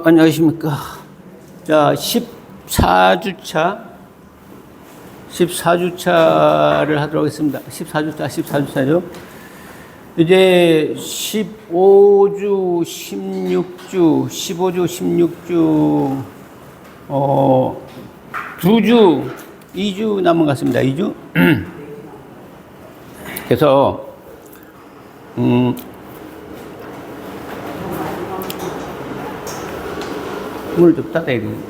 안녕하십니까. 자, 14주차를 하도록 하겠습니다. 14주차죠. 이제 15주, 16주, 2주 남은 것 같습니다. 2주. 그래서, 문을 좀 닫아야 되겠네요.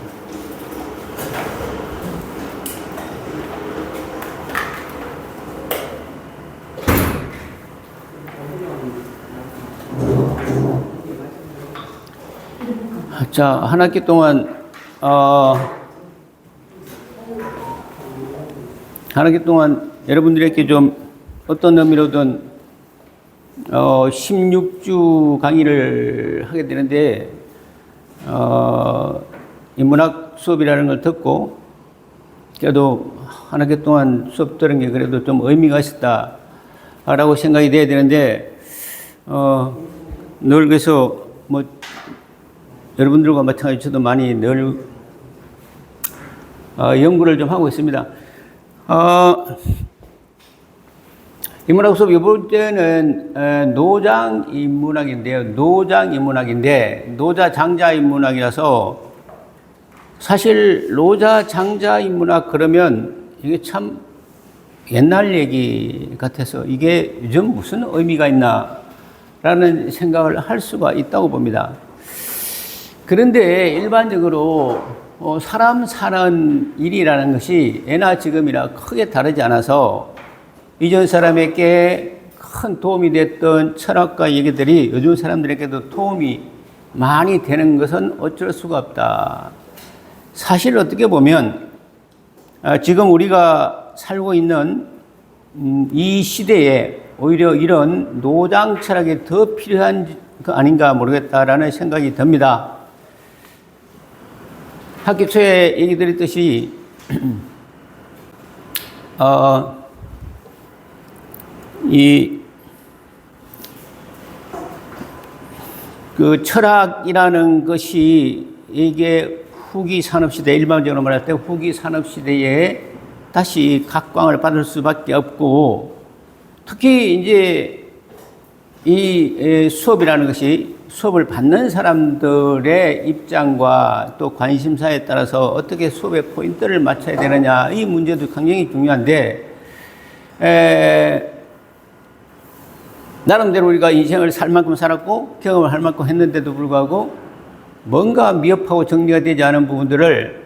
자, 한 학기 동안, 여러분들에게 좀 어떤 의미로든 16주 강의를 하게 되는데, 인문학 수업이라는 걸 듣고, 그래도 한 학기 동안 수업 들은 게 그래도 좀 의미가 있었다라고 생각이 돼야 되는데, 늘 그래서 뭐, 여러분들과 마찬가지로 저도 많이 늘, 연구를 좀 하고 있습니다. 인문학 수업 이번 때는 노장 인문학인데요. 노자 장자 인문학이라서 사실 노자 장자 인문학 그러면 이게 참 옛날 얘기 같아서 이게 요즘 무슨 의미가 있나라는 생각을 할 수가 있다고 봅니다. 그런데 일반적으로 사람 사는 일이라는 것이 예나 지금이나 크게 다르지 않아서 이전 사람에게 큰 도움이 됐던 철학과 얘기들이 요즘 사람들에게도 도움이 많이 되는 것은 어쩔 수가 없다. 사실 어떻게 보면 지금 우리가 살고 있는 이 시대에 오히려 이런 노장 철학이 더 필요한 거 아닌가 모르겠다라는 생각이 듭니다. 학기 초에 얘기 드렸듯이 그 철학이라는 것이 이게 후기 산업시대, 일반적으로 말할 때 후기 산업시대에 다시 각광을 받을 수밖에 없고, 특히 이제 이 수업이라는 것이 수업을 받는 사람들의 입장과 또 관심사에 따라서 어떻게 수업의 포인트를 맞춰야 되느냐, 이 문제도 굉장히 중요한데, 나름대로 우리가 인생을 살 만큼 살았고 경험을 할 만큼 했는데도 불구하고 뭔가 미흡하고 정리가 되지 않은 부분들을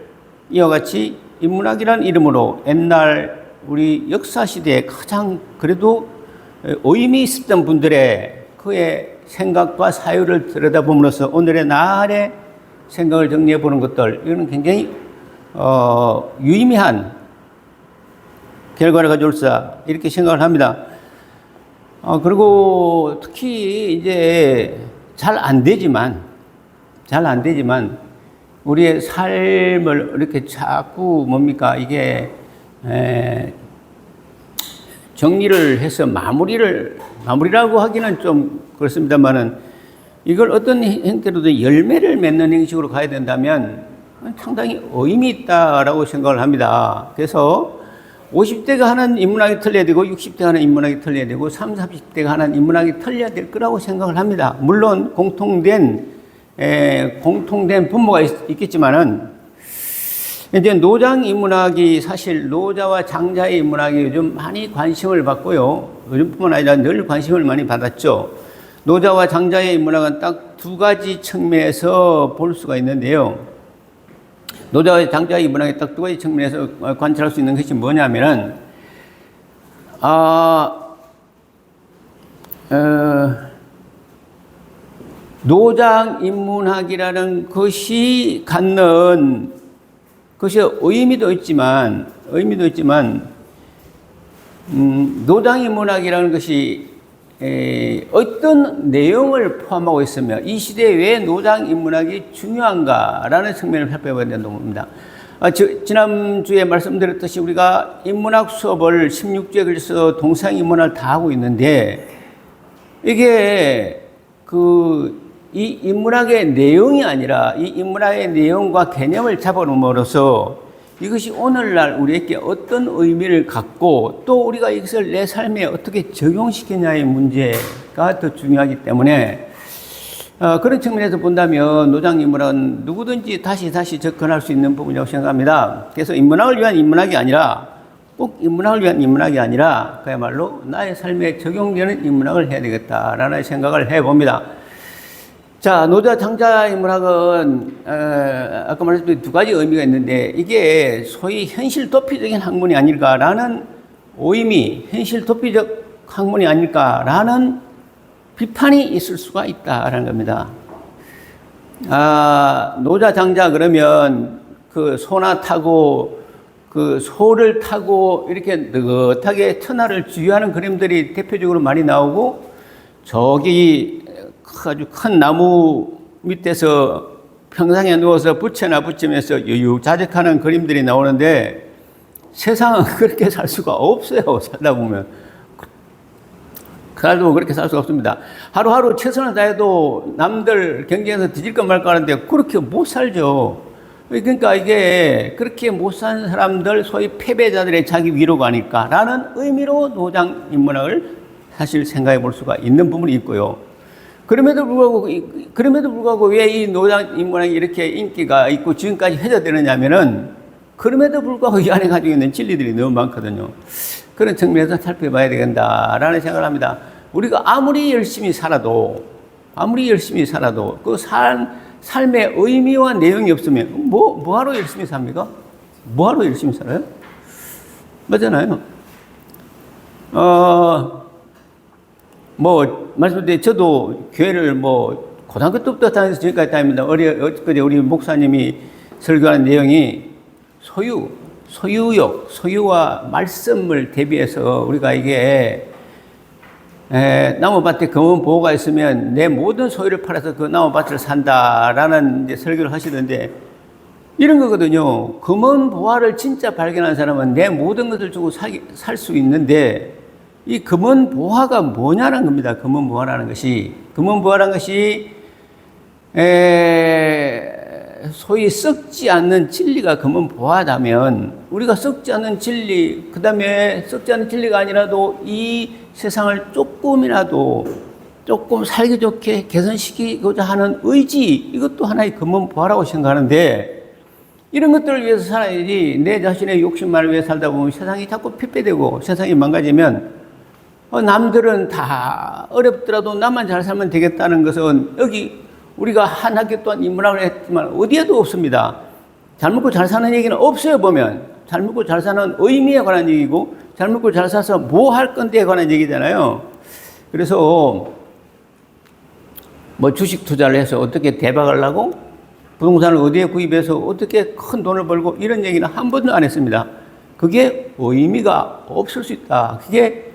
이와 같이 인문학이라는 이름으로 옛날 우리 역사시대에 가장 그래도 의미 있었던 분들의 그의 생각과 사유를 들여다봄으로써 오늘의 나의 생각을 정리해 보는 것들, 이거는 굉장히 유의미한 결과를 가져올사 이렇게 생각을 합니다. 그리고 특히 이제 잘 안 되지만 우리의 삶을 이렇게 자꾸 뭡니까 이게 정리를 해서 마무리라고 하기는 좀 그렇습니다만은 이걸 어떤 형태로든 열매를 맺는 형식으로 가야 된다면 상당히 의미 있다라고 생각을 합니다. 그래서 50대가 하는 인문학이 틀려야 되고 60대가 하는 인문학이 틀려야 되고 30, 40대가 하는 인문학이 틀려야 될 거라고 생각을 합니다. 물론 공통된 분모가 있겠지만은 이제 노장 인문학이 사실 노자와 장자의 인문학이 요즘 많이 관심을 받고요. 요즘뿐만 아니라 늘 관심을 많이 받았죠. 노자와 장자의 인문학은 딱 두 가지 측면에서 볼 수가 있는데요. 노자와 장자의 인문학의 딱 두 가지 측면에서 관찰할 수 있는 것이 뭐냐면은, 노장 인문학이라는 것이 갖는 것이 의미도 있지만, 노장 인문학이라는 것이 어떤 내용을 포함하고 있으며 이 시대에 왜 노장 인문학이 중요한가라는 측면을 살펴봐야 된다고 봅니다. 지난주에 말씀드렸듯이 우리가 인문학 수업을 16주에 걸쳐서 동서양인문학을 다 하고 있는데, 이게 이 인문학의 내용이 아니라 이 인문학의 내용과 개념을 잡아놓음으로써 이것이 오늘날 우리에게 어떤 의미를 갖고 또 우리가 이것을 내 삶에 어떻게 적용시키냐의 문제가 더 중요하기 때문에 그런 측면에서 본다면 노장 인문학은 누구든지 다시 접근할 수 있는 부분이라고 생각합니다. 그래서 인문학을 위한 인문학이 아니라 꼭 인문학을 위한 인문학이 아니라 그야말로 나의 삶에 적용되는 인문학을 해야 되겠다라는 생각을 해봅니다. 자, 노자 장자 인문학은 아까 말했듯이 두 가지 의미가 있는데 이게 소위 현실 도피적인 학문이 아닐까라는 오임이 현실 도피적 학문이 아닐까라는 비판이 있을 수가 있다라는 겁니다. 노자 장자 그러면 그 소나 타고 그 소를 타고 이렇게 느긋하게 천하를 주유하는 그림들이 대표적으로 많이 나오고, 저기 아주 큰 나무 밑에서 평상에 누워서 부채나 붙이면서 유유자적하는 그림들이 나오는데 세상은 그렇게 살 수가 없어요. 살다 보면 그렇게 살 수가 없습니다. 하루하루 최선을 다해도 남들 경쟁에서 뒤질까 말까 하는데 그렇게 못 살죠. 그러니까 이게 그렇게 못 사는 사람들, 소위 패배자들의 자기 위로가 아닐까라는 의미로 노장 인문학을 사실 생각해 볼 수가 있는 부분이 있고요. 그럼에도 불구하고 왜 이 노장 인문학이 이렇게 인기가 있고 지금까지 회자되느냐면은, 그럼에도 불구하고 이 안에 가지고 있는 진리들이 너무 많거든요. 그런 측면에서 살펴봐야 된다라는 생각을 합니다. 우리가 아무리 열심히 살아도 그 삶의 의미와 내용이 없으면 뭐하러 열심히 삽니까? 뭐하러 열심히 살아요? 맞잖아요. 말씀드린 저도 교회를 고등학교 때부터 다니면서 지금까지 다닙니다. 엊그제 우리 목사님이 설교하는 내용이 소유와 말씀을 대비해서 우리가 이게 나무밭에 검은 보호가 있으면 내 모든 소유를 팔아서 그 나무밭을 산다라는 이제 설교를 하시던데, 이런 거거든요. 검은 보화를 진짜 발견한 사람은 내 모든 것을 주고 살 수 있는데, 이 검은 보화가 뭐냐는 겁니다. 검은 보화라는 것이 소위 썩지 않는 진리가 검은 보화다면, 우리가 썩지 않는 진리, 그 다음에 썩지 않는 진리가 아니라도 이 세상을 조금 살기 좋게 개선시키고자 하는 의지, 이것도 하나의 검은 보화라고 생각하는데, 이런 것들을 위해서 살아야지 내 자신의 욕심만을 위해 살다 보면 세상이 자꾸 핍배되고 세상이 망가지면 남들은 다 어렵더라도 나만 잘 살면 되겠다는 것은, 여기 우리가 한 학기 동안 인문학을 했지만 어디에도 없습니다. 잘 먹고 잘 사는 얘기는 없어요. 보면 잘 먹고 잘 사는 의미에 관한 얘기고, 잘 먹고 잘 사서 뭐 할 건데에 관한 얘기잖아요. 그래서 주식 투자를 해서 어떻게 대박을 나고, 부동산을 어디에 구입해서 어떻게 큰 돈을 벌고, 이런 얘기는 한 번도 안 했습니다. 그게 의미가 없을 수 있다. 그게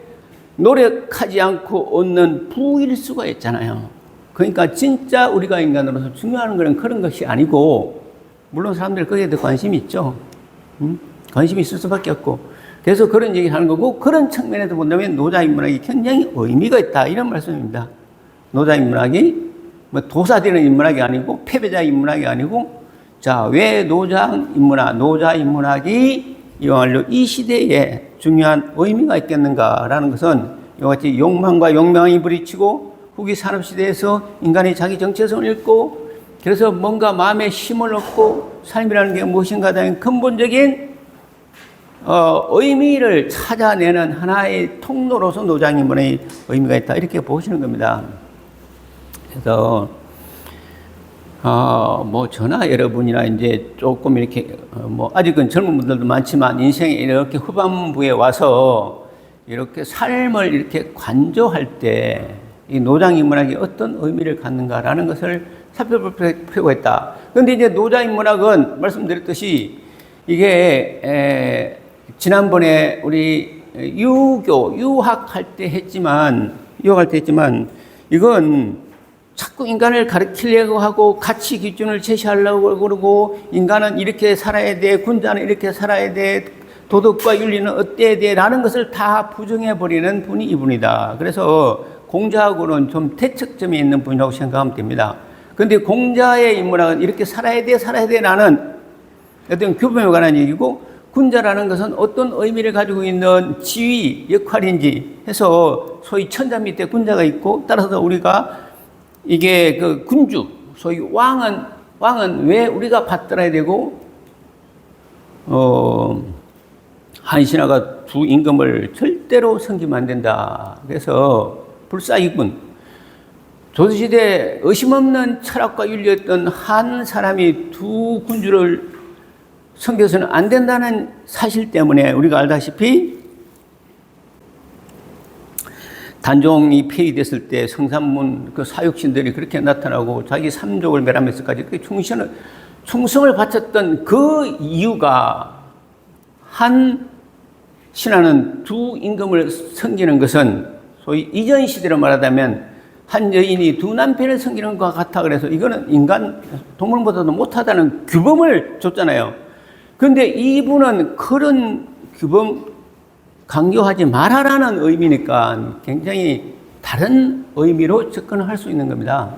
노력하지 않고 얻는 부일 수가 있잖아요. 그러니까 진짜 우리가 인간으로서 중요한 것은 그런 것이 아니고, 물론 사람들이 거기에 더 관심이 있죠. 관심이 있을 수밖에 없고. 그래서 그런 얘기를 하는 거고, 그런 측면에서 본다면 노자 인문학이 굉장히 의미가 있다, 이런 말씀입니다. 노자 인문학이 도사되는 인문학이 아니고 패배자 인문학이 아니고, 자, 왜 노자 인문학이 이와말로 이 시대에 중요한 의미가 있겠는가라는 것은, 이와 같이 욕망과 욕망이 부딪히고 후기 산업시대에서 인간이 자기 정체성을 잃고, 그래서 뭔가 마음에 힘을 얻고 삶이라는 게 무엇인가 하는 근본적인 의미를 찾아내는 하나의 통로로서 노장 인문학의 의미가 있다, 이렇게 보시는 겁니다. 그래서 뭐 저나 여러분이나 이제 조금 이렇게 뭐 아직은 젊은 분들도 많지만 인생의 이렇게 후반부에 와서 이렇게 삶을 이렇게 관조할 때 이 노장인문학이 어떤 의미를 갖는가라는 것을 살펴볼 필요가 있다. 그런데 이제 노장인문학은 말씀드렸듯이 이게 지난번에 우리 유학할 때 했지만 이건 자꾸 인간을 가르치려고 하고 가치 기준을 제시하려고 그러고 인간은 이렇게 살아야 돼, 군자는 이렇게 살아야 돼, 도덕과 윤리는 어때야 돼 라는 것을 다 부정해버리는 분이 이분이다. 그래서 공자하고는 좀 대척점이 있는 분이라고 생각하면 됩니다. 그런데 공자의 인문학은 이렇게 살아야 돼 라는 어떤 규범에 관한 얘기고, 군자라는 것은 어떤 의미를 가지고 있는 지위, 역할인지 해서 소위 천자 밑에 군자가 있고, 따라서 우리가 이게 그 군주, 소위 왕은 왜 우리가 받들어야 되고, 한 신하가 두 임금을 절대로 섬기면 안 된다. 그래서 불사이군, 조선시대 의심없는 철학과 윤리였던 한 사람이 두 군주를 섬겨서는 안 된다는 사실 때문에 우리가 알다시피 단종이 폐위됐을 때 성산문 그 사육신들이 그렇게 나타나고 자기 삼족을 멸하면서까지 충성을 바쳤던 그 이유가, 한 신하는 두 임금을 섬기는 것은 소위 이전 시대로 말하자면 한 여인이 두 남편을 섬기는 것과 같아. 그래서 이거는 인간 동물보다도 못하다는 규범을 줬잖아요. 그런데 이분은 그런 규범 강요하지 말아라는 의미니까 굉장히 다른 의미로 접근할 수 있는 겁니다.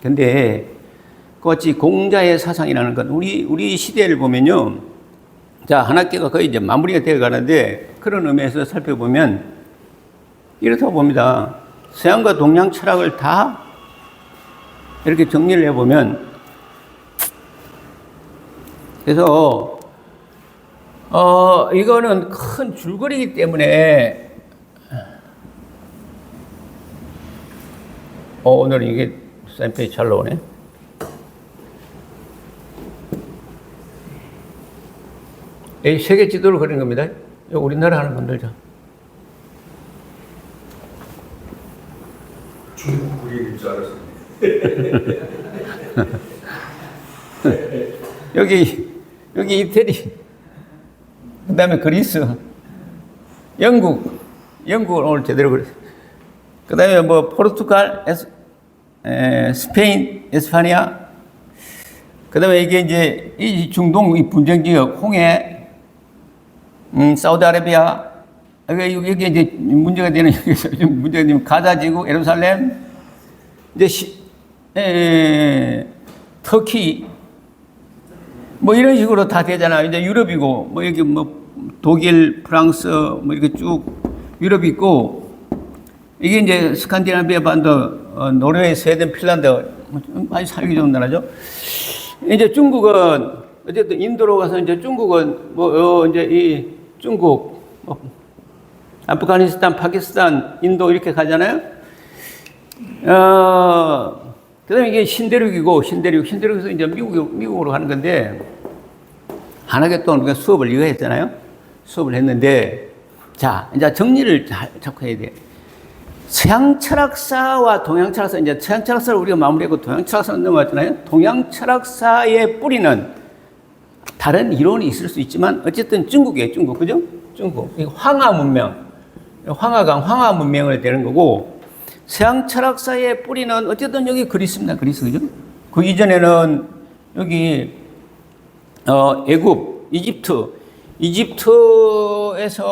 그런데 그같이 공자의 사상이라는 건 우리 시대를 보면요, 자, 한 학기가 거의 이제 마무리가 되어 가는데, 그런 의미에서 살펴보면 이렇다고 봅니다. 서양과 동양 철학을 다 이렇게 정리를 해보면, 그래서 이거는 큰 줄거리이기 때문에 오늘은 이게 사인페이지 잘 나오네. 이 세계 지도를 그린 겁니다. 우리나라 하는 분들 죠. 중국 그림인 줄 알았어요. 여기 이태리, 그 다음에 그리스, 영국을 오늘 제대로 그렸어요. 그 다음에 뭐 포르투갈, 스페인, 에스파니아, 그 다음에 이게 이제 이 중동 이 분쟁 지역, 홍해, 사우디아라비아, 여기 이제 문제가 되는, 문제가 되는 가자지구, 예루살렘, 이제 터키, 뭐 이런 식으로 다 되잖아요. 이제 유럽이고, 뭐 여기 뭐 독일, 프랑스, 뭐 이렇게 쭉 유럽이 있고, 이게 이제 스칸디나비아 반도, 노르웨이, 스웨덴, 핀란드, 많이 살기 좋은 나라죠. 이제 중국은, 어쨌든 인도로 가서 이제 중국은 뭐, 이제 이 중국, 뭐 아프가니스탄, 파키스탄, 인도 이렇게 가잖아요. 그 다음에 이게 신대륙에서 이제 미국으로 가는 건데, 한 학기 동안 우리가 수업을 이거 했잖아요. 수업을 했는데, 자, 이제 정리를 자꾸 해야 돼. 서양 철학사와 동양 철학사, 이제 서양 철학사를 우리가 마무리하고 동양 철학사로 넘어갔잖아요. 동양 철학사의 뿌리는 다른 이론이 있을 수 있지만, 어쨌든 중국이에요, 중국. 그죠? 중국. 황하 문명. 황하 문명을 되는 거고, 서양 철학사의 뿌리는 어쨌든 여기 그리스입니다. 그리스, 그죠? 그 이전에는 여기, 애굽, 이집트에서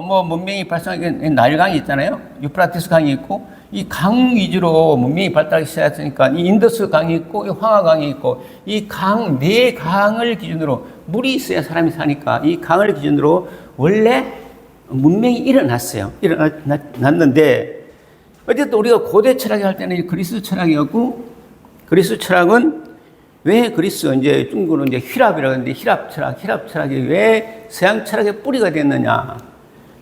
뭐 문명이 발생하게 나일강이 있잖아요. 유프라티스 강이 있고, 이 강 위주로 문명이 발달하기 시작했으니까 이 인더스 강이 있고, 이 황하강이 있고, 이 강, 네 강을 기준으로, 물이 있어야 사람이 사니까 이 강을 기준으로 원래 문명이 일어났는데, 어쨌든 우리가 고대 철학이 할 때는 그리스 철학이었고, 그리스 철학은 왜 그리스, 이제 중국은 이제 휘랍이라고 하는데, 휘랍 철학이 왜 서양 철학의 뿌리가 됐느냐.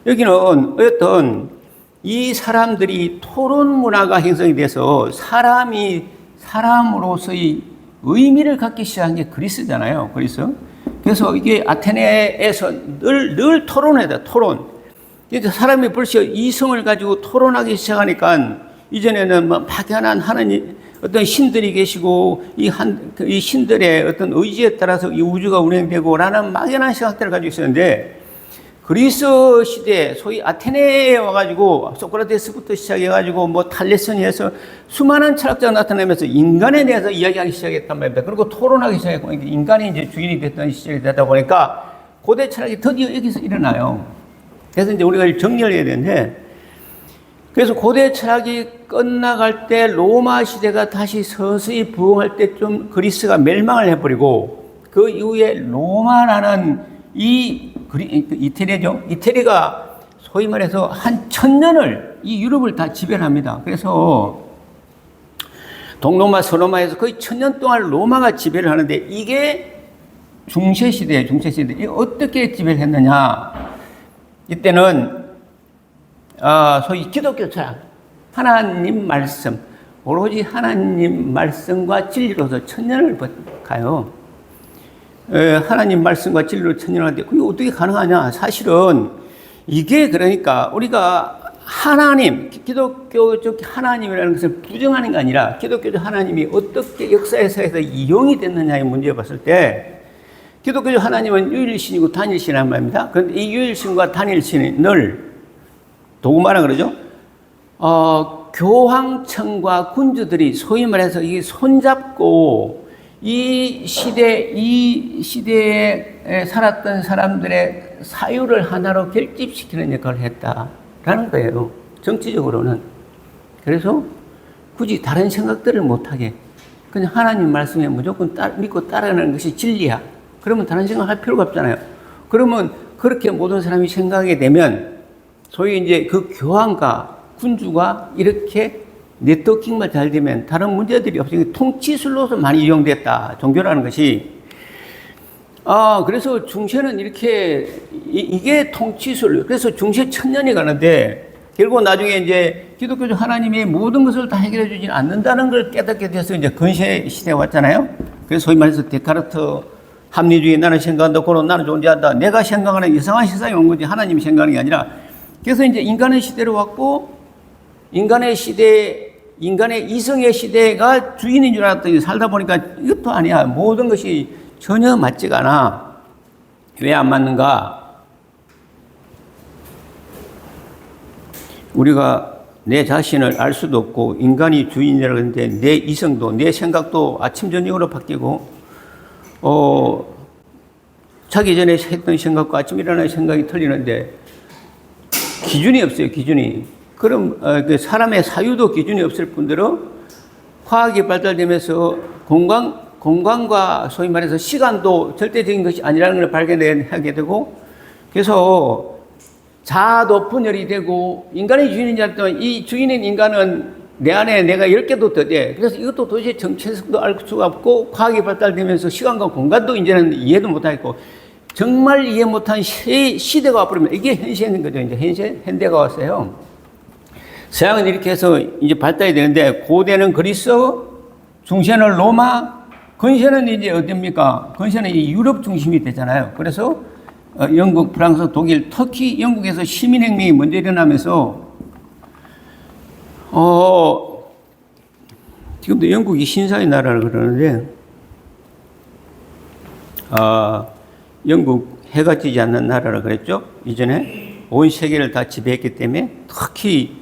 여기는 어떤 이 사람들이 토론 문화가 형성이 돼서 사람이 사람으로서의 의미를 갖기 시작한 게 그리스잖아요. 그래서 이게 아테네에서 늘 토론해다, 토론. 그래서 사람이 벌써 이성을 가지고 토론하기 시작하니까 이전에는 막연한 하나님, 어떤 신들이 계시고 이 신들의 어떤 의지에 따라서 이 우주가 운행되고 라는 막연한 생각들을 가지고 있었는데 그리스 시대, 소위 아테네에 와가지고 소크라테스부터 시작해가지고 탈레스니 해서 수많은 철학자가 나타나면서 인간에 대해서 이야기하기 시작했단 말입니다. 그리고 토론하기 시작했고 인간이 이제 주인이 됐던 시절이 되다 보니까 고대 철학이 드디어 여기서 일어나요. 그래서 이제 우리가 정리를 해야 되는데 그래서 고대 철학이 끝나갈 때 로마 시대가 다시 서서히 부흥할 때쯤 그리스가 멸망을 해버리고 그 이후에 로마라는 이태리죠. 이태리가 소위 말해서 한 1000년을 이 유럽을 다 지배를 합니다. 그래서 동로마, 서로마에서 거의 1000년 동안 로마가 지배를 하는데 이게 중세시대예요. 중세시대. 이게 어떻게 지배를 했느냐. 이때는 소위 기독교 철학, 하나님 말씀, 오로지 하나님 말씀과 진리로서 1000년을 가요. 하나님 말씀과 진리로 1000년을 하는데 그게 어떻게 가능하냐. 사실은 이게 그러니까 우리가 하나님, 기독교적 하나님이라는 것을 부정하는 게 아니라 기독교적 하나님이 어떻게 역사에서 이용이 됐느냐의 문제를 봤을 때 기독교적 하나님은 유일신이고 단일신이란 말입니다. 그런데 이 유일신과 단일신을 도구마라 그러죠. 교황청과 군주들이 소위 말해서 이 손잡고 이 시대에 살았던 사람들의 사유를 하나로 결집시키는 역할을 했다라는 거예요. 정치적으로는. 그래서 굳이 다른 생각들을 못하게 그냥 하나님 말씀에 무조건 믿고 따라가는 것이 진리야. 그러면 다른 생각할 필요가 없잖아요. 그러면 그렇게 모든 사람이 생각하게 되면 소위 이제 그 교황과 군주가 이렇게 네트워킹만 잘 되면 다른 문제들이 없으니까 통치술로서 많이 이용됐다. 종교라는 것이. 그래서 중세는 이렇게, 이게 통치술. 그래서 중세 1000년이 가는데 결국 나중에 이제 기독교적 하나님이 모든 것을 다 해결해 주지 않는다는 걸 깨닫게 돼서 이제 근세 시대에 왔잖아요. 그래서 소위 말해서 데카르트 합리주의 나는 생각한다. 고로 나는 존재한다. 내가 생각하는 이상한 세상이 온 거지. 하나님이 생각하는 게 아니라 그래서 이제 인간의 시대로 왔고, 인간의 이성의 시대가 주인인 줄 알았더니 살다 보니까 이것도 아니야. 모든 것이 전혀 맞지가 않아. 왜 안 맞는가? 우리가 내 자신을 알 수도 없고, 인간이 주인이라고 하는데, 내 이성도, 내 생각도 아침, 저녁으로 바뀌고, 자기 전에 했던 생각과 아침 일어나는 생각이 틀리는데, 기준이 없어요, 기준이. 그럼 사람의 사유도 기준이 없을 뿐더러 화학이 발달되면서 공간과 소위 말해서 시간도 절대적인 것이 아니라는 걸 발견하게 되고 그래서 자아도 분열이 되고 인간의 주인인 줄 알았더니 이 주인인 인간은 내 안에 내가 10개도 더 돼. 그래서 이것도 도대체 정체성도 알 수가 없고 과학이 발달되면서 시간과 공간도 이제는 이해도 못하겠고 정말 이해 못한 시대가 와버리면 이게 현세인 거죠. 이제 현대가 왔어요. 서양은 이렇게 해서 이제 발달이 되는데 고대는 그리스, 중세는 로마, 근세는 이제 어딥니까? 근세는 이 유럽 중심이 되잖아요. 그래서 영국, 프랑스, 독일, 터키, 영국에서 시민혁명이 먼저 일어나면서 지금도 영국이 신사의 나라를 그러는데 영국 해가 지지 않는 나라라 그랬죠. 이전에 온 세계를 다 지배했기 때문에 특히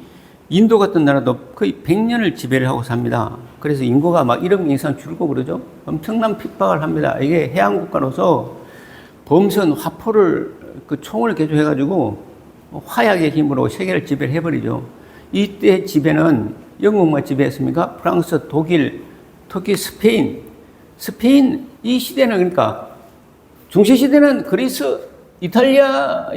인도 같은 나라도 거의 100년을 지배를 하고 삽니다. 그래서 인구가 막 1억 명 이상 줄고 그러죠. 엄청난 핍박을 합니다. 이게 해양국가로서 범선 화포를 그 총을 개조해가지고 화약의 힘으로 세계를 지배를 해버리죠. 이때 지배는 영국만 지배했습니까? 프랑스, 독일, 터키, 스페인 이 시대는 그러니까 중세시대는 그리스, 이태리가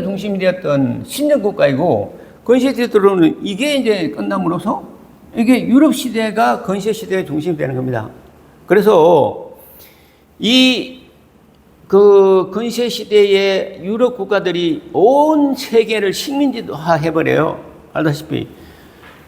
중심이 되었던 신정국가이고 근시시대 들어오는 이게 이제 끝남으로써 이게 유럽 시대가 근시대 시대의 중심이 되는 겁니다. 그래서 그 근시대 시대의 유럽 국가들이 온 세계를 식민지화 해버려요. 알다시피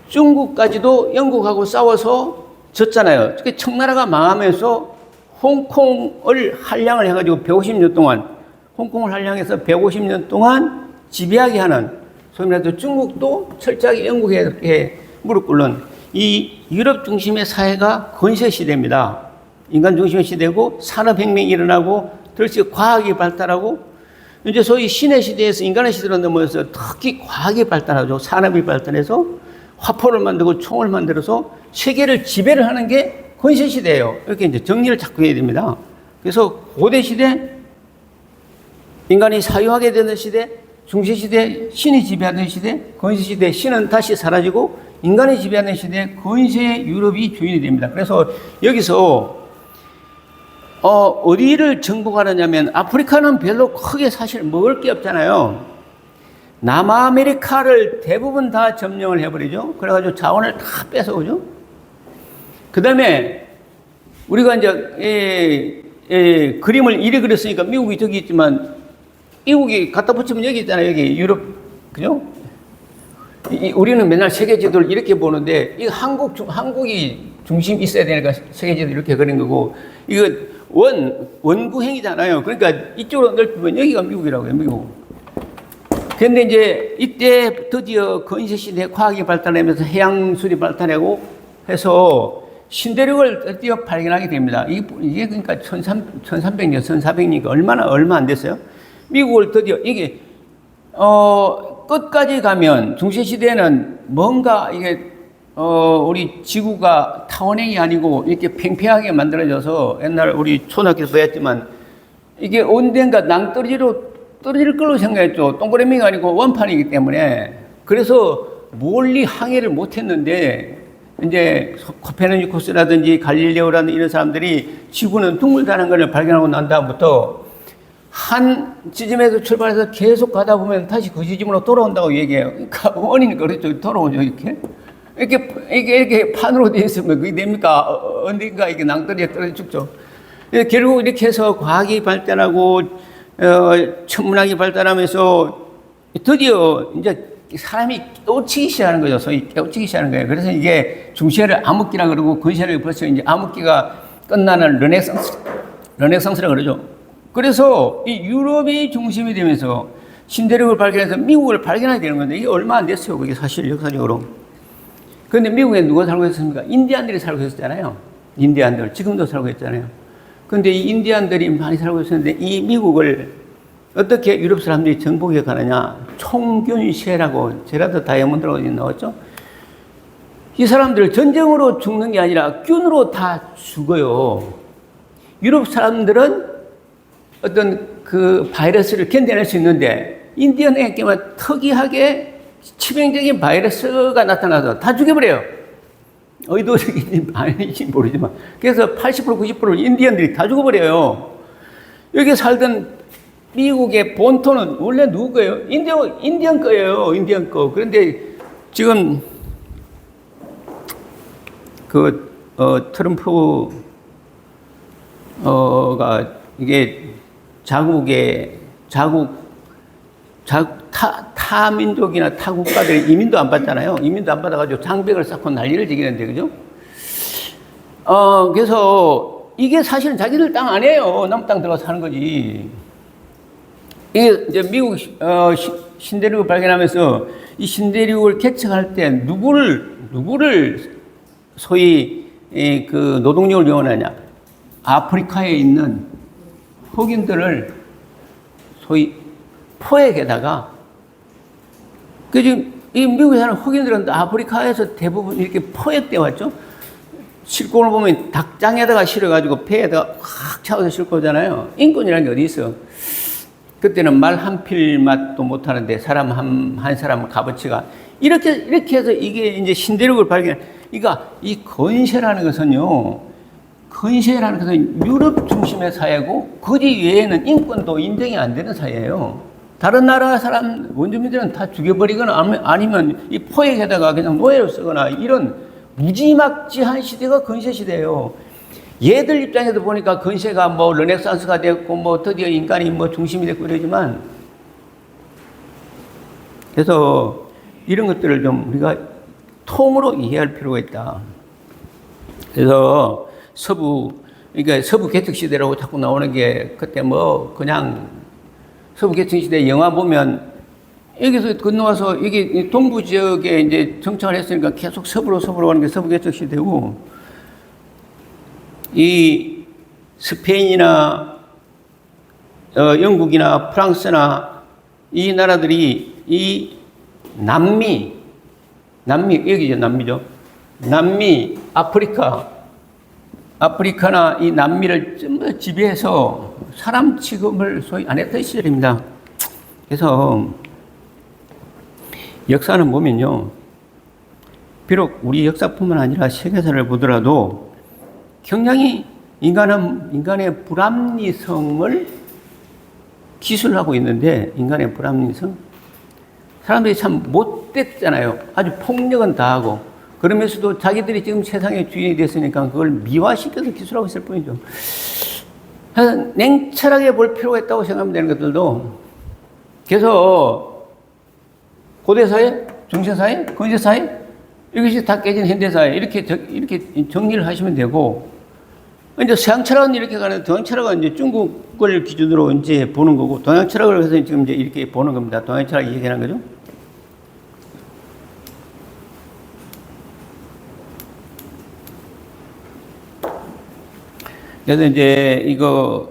중국까지도 영국하고 싸워서 졌잖아요. 특히 청나라가 망하면서 홍콩을 한량을 해가지고 150년 동안 홍콩을 한량해서 150년 동안 지배하게 하는 소위 말해서 중국도 철저하게 영국에 무릎 꿇는 이 유럽 중심의 사회가 건설 시대입니다. 인간 중심의 시대고 산업혁명이 일어나고 들씩 과학이 발달하고 이제 소위 신의 시대에서 인간의 시대로 넘어서 특히 과학이 발달하죠. 산업이 발달해서 화포를 만들고 총을 만들어서 세계를 지배를 하는 게 건설 시대예요. 이렇게 이제 정리를 자꾸 해야 됩니다. 그래서 고대 시대, 인간이 사유하게 되는 시대, 중세 시대, 신이 지배하는 시대, 건설 시대, 신은 다시 사라지고 인간이 지배하는 시대, 건설의 유럽이 주인이 됩니다. 그래서 여기서 어디를 정복하느냐면 아프리카는 별로 크게 사실 먹을 게 없잖아요. 남아메리카를 대부분 다 점령을 해버리죠. 그래가지고 자원을 다 뺏어오죠. 그 다음에 우리가 이제 그림을 이래 그렸으니까 미국이 저기 있지만 미국이 갖다 붙이면 여기 있잖아요. 여기 유럽, 그죠? 우리는 맨날 세계 지도를 이렇게 보는데 이 한국이 중심 있어야 되니까 세계 지도 이렇게 그린 거고 이거 원구행이잖아요. 그러니까 이쪽으로 넓히면 여기가 미국이라고요. 미국. 그런데 이제 이때 드디어 건설 시대 과학이 발달하면서 해양술이 발달하고 해서 신대륙을 드디어 발견하게 됩니다. 이게 그러니까 1300년, 1400년, 얼마 안 됐어요? 미국을 드디어 이게, 끝까지 가면 중세시대에는 뭔가 이게, 우리 지구가 타원행이 아니고 이렇게 팽팽하게 만들어져서 옛날 우리 초등학교에서 배웠지만 이게 온덴가 낭떠러지로 떨어질 걸로 생각했죠. 동그라미가 아니고 원판이기 때문에. 그래서 멀리 항해를 못 했는데 이제 코페르니쿠스라든지 갈릴레오라는 이런 사람들이 지구는 둥글다는 걸 발견하고 난 다음부터 한 지점에서 출발해서 계속 가다 보면 다시 그 지점으로 돌아온다고 얘기해요. 그러니까 원인이 그렇죠. 돌아오죠, 이렇게. 이렇게 판으로 되어 있으면 그게 됩니까? 어딘가 이게 낭떠러지에 떨어져 죽죠. 결국 이렇게 해서 과학이 발달하고, 천문학이 발달하면서 드디어 이제 사람이 깨우치기 시작하는 거죠. 소위 깨우치기 시작하는 거예요. 그래서 이게 중세를 암흑기라 그러고 건세를 벌써 이제 암흑기가 끝나는 르네상스라 그러죠. 그래서 이 유럽이 중심이 되면서 신대륙을 발견해서 미국을 발견하게 되는 건데 이게 얼마 안 됐어요. 그게 사실 역사적으로. 그런데 미국에 누가 살고 있었습니까? 인디안들이 살고 있었잖아요. 인디안들. 지금도 살고 있잖아요. 그런데 이 인디안들이 많이 살고 있었는데 이 미국을 어떻게 유럽 사람들이 정복해 가느냐. 총균세라고 제라드 다이아몬드라고 나왔죠. 이 사람들 전쟁으로 죽는 게 아니라 균으로 다 죽어요. 유럽 사람들은 어떤 그 바이러스를 견뎌낼 수 있는데 인디언에게만 특이하게 치명적인 바이러스가 나타나서 다 죽여버려요. 의도적인지 아닌지 모르지만. 그래서 80% 90% 인디언들이 다 죽어버려요. 여기 살던 미국의 본토는 원래 누구 거예요? 인디언 거예요. 인디언 거. 그런데 지금 트럼프가 이게 타민족이나 타국가들이 이민도 안 받잖아요. 이민도 안 받아가지고 장벽을 쌓고 난리를 지기는데, 그죠? 그래서 이게 사실은 자기들 땅 아니에요. 남 땅 들어가서 사는 거지. 이게 이제 미국, 신대륙을 발견하면서 이 신대륙을 개척할 때 누구를 소위 그 노동력을 이용하느냐. 아프리카에 있는 흑인들을 소위 포획에다가 그 지금 이 미국에 사는 흑인들은 아프리카에서 대부분 이렇게 포획되어 왔죠. 실권을 보면 닭장에다가 실어가지고 배에다가 확 차워서 싣고 오잖아요. 인권이라는 게 어디 있어? 그때는 말 한 필 맛도 못하는데 사람 한 사람 값어치가 이렇게 해서 이게 이제 신대륙을 그러니까 이 건세라는 것은요. 건세라는 것은 유럽 중심의 사회고 거기 외에는 인권도 인정이 안 되는 사회예요. 다른 나라 사람 원주민들은 다 죽여버리거나 아니면 이 포획에다가 그냥 노예로 쓰거나 이런 무지막지한 시대가 건세 시대예요. 얘들 입장에서 보니까 건세가 뭐 르네상스가 됐고 뭐 드디어 인간이 뭐 중심이 됐고 이러지만 그래서 이런 것들을 좀 우리가 통으로 이해할 필요가 있다. 그래서 그러니까 서부 개척 시대라고 자꾸 나오는 게 그때 뭐 그냥 서부 개척 시대 영화 보면 여기서 건너와서 이게 동부 지역에 이제 정착을 했으니까 계속 서부로 가는 게 서부 개척 시대고, 이 스페인이나 영국이나 프랑스나 이 나라들이 이 남미 여기죠, 남미죠. 남미, 아프리카나 이 남미를 전부 지배해서 사람 취급을 소위 안 했던 시절입니다. 그래서 역사는 보면요, 비록 우리 역사뿐만 아니라 세계사를 보더라도 굉장히 인간의 불합리성을 기술하고 있는데, 인간의 불합리성, 사람들이 참 못됐잖아요. 아주 폭력은 다 하고, 그러면서도 자기들이 지금 세상의 주인이 됐으니까 그걸 미화시켜서 기술하고 있을 뿐이죠. 그래서 냉철하게 볼 필요가 있다고 생각하면 되는 것들도, 그래서 고대사회, 중세사회, 근대사회, 이것이 다 깨진 현대사회, 이렇게 정리를 하시면 되고, 이제 서양 철학은 이렇게 가는데, 동양 철학은 이제 중국을 기준으로 이제 보는 거고, 동양 철학을 해서 지금 이제 이렇게 보는 겁니다. 동양 철학이 얘기하는 거죠. 그래서 이제 이걸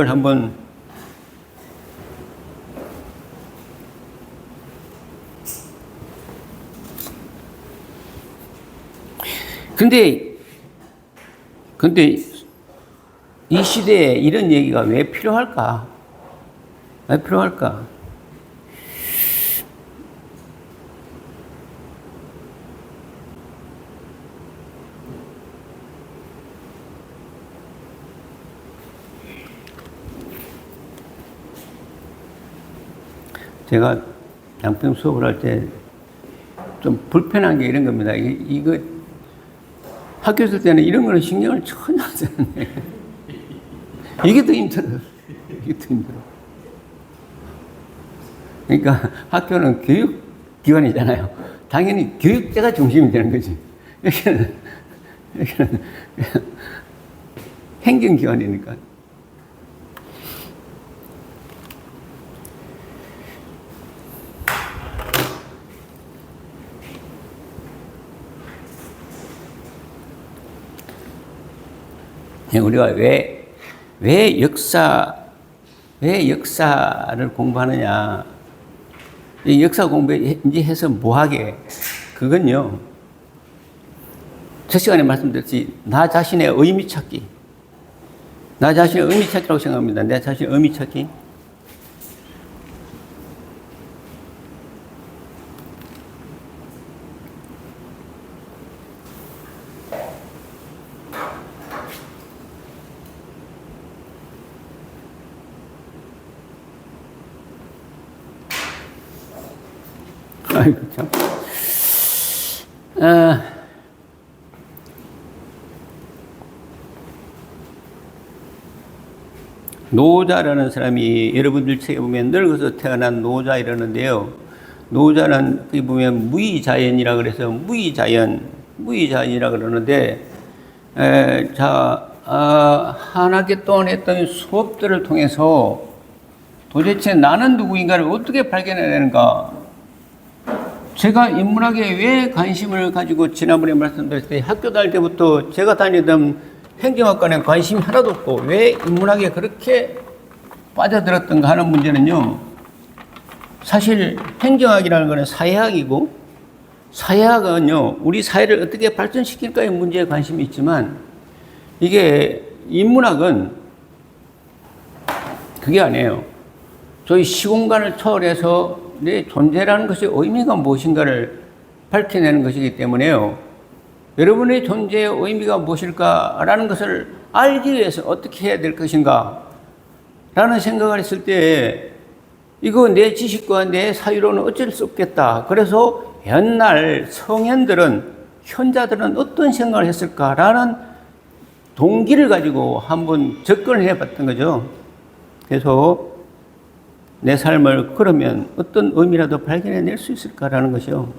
한번 근데 이 시대에 이런 얘기가 왜 필요할까? 왜 필요할까? 제가 양평 수업을 할 때 좀 불편한 게 이런 겁니다. 이거 학교 있을 때는 이런 거는 신경을 전혀 안 쓰는데 이게 더 힘들어. 그러니까 학교는 교육기관이잖아요. 당연히 교육자가 중심이 되는 거지. 여기는 행정기관이니까. 우리가 왜 역사를 공부하느냐. 이 역사 공부 이제 해서 뭐하게. 그건요, 첫 시간에 말씀드렸지, 나 자신의 의미 찾기. 나 자신의 의미 찾기라고 생각합니다. 내 자신의 의미 찾기. 아이고, 참. 노자라는 사람이 여러분들 책에 보면 늙어서 태어난 노자 이러는데요. 노자는 거기 보면 무의자연이라 그래서 무의자연이라 그러는데, 한 학기 동안 했던 수업들을 통해서 도대체 나는 누구인가를 어떻게 발견해내는가. 제가 인문학에 왜 관심을 가지고 지난번에 말씀드렸을 때 학교 다닐 때부터 제가 다니던 행정학과는 관심이 하나도 없고 왜 인문학에 그렇게 빠져들었던가 하는 문제는요, 사실 행정학이라는 것은 사회학이고, 사회학은요 우리 사회를 어떻게 발전시킬까의 문제에 관심이 있지만, 이게 인문학은 그게 아니에요. 저희 시공간을 초월해서 내 존재라는 것의 의미가 무엇인가를 밝혀내는 것이기 때문에요. 여러분의 존재의 의미가 무엇일까라는 것을 알기 위해서 어떻게 해야 될 것인가 라는 생각을 했을 때, 이거 내 지식과 내 사유로는 어쩔 수 없겠다. 그래서 옛날 현자들은 어떤 생각을 했을까라는 동기를 가지고 한번 접근을 해봤던 거죠. 그래서 내 삶을 그러면 어떤 의미라도 발견해낼 수 있을까라는 것이요.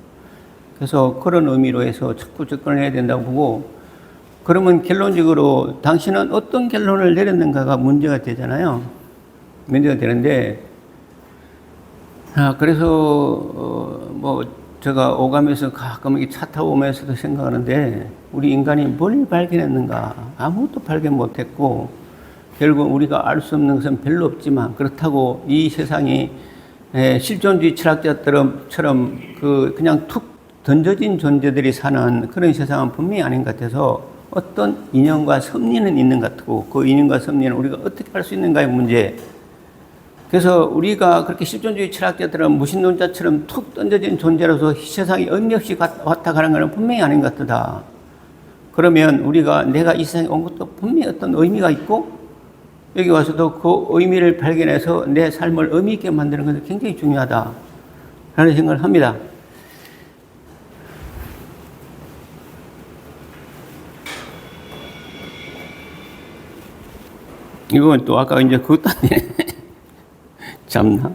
그래서 그런 의미로 해서 자꾸 접근을 해야 된다고 보고, 그러면 결론적으로 당신은 어떤 결론을 내렸는가가 문제가 되잖아요. 문제가 되는데, 그래서 제가 오가면서 가끔 이렇게 차 타고 오면서도 생각하는데, 우리 인간이 뭘 발견했는가? 아무것도 발견 못했고, 결국 우리가 알 수 없는 것은 별로 없지만, 그렇다고 이 세상이 실존주의 철학자처럼 그냥 툭 던져진 존재들이 사는 그런 세상은 분명히 아닌 것 같아서, 어떤 인연과 섭리는 있는 것 같고, 그 인연과 섭리는 우리가 어떻게 할 수 있는가의 문제. 그래서 우리가 그렇게 실존주의 철학자들은 무신론자처럼 툭 던져진 존재로서 세상이 의미 없이 왔다 가는 것은 분명히 아닌 것 같다. 그러면 내가 이 세상에 온 것도 분명히 어떤 의미가 있고, 여기 와서도 그 의미를 발견해서 내 삶을 의미 있게 만드는 것은 굉장히 중요하다. 라는 생각을 합니다. 이건 또 아까 이제 그것도 아니네. 참나?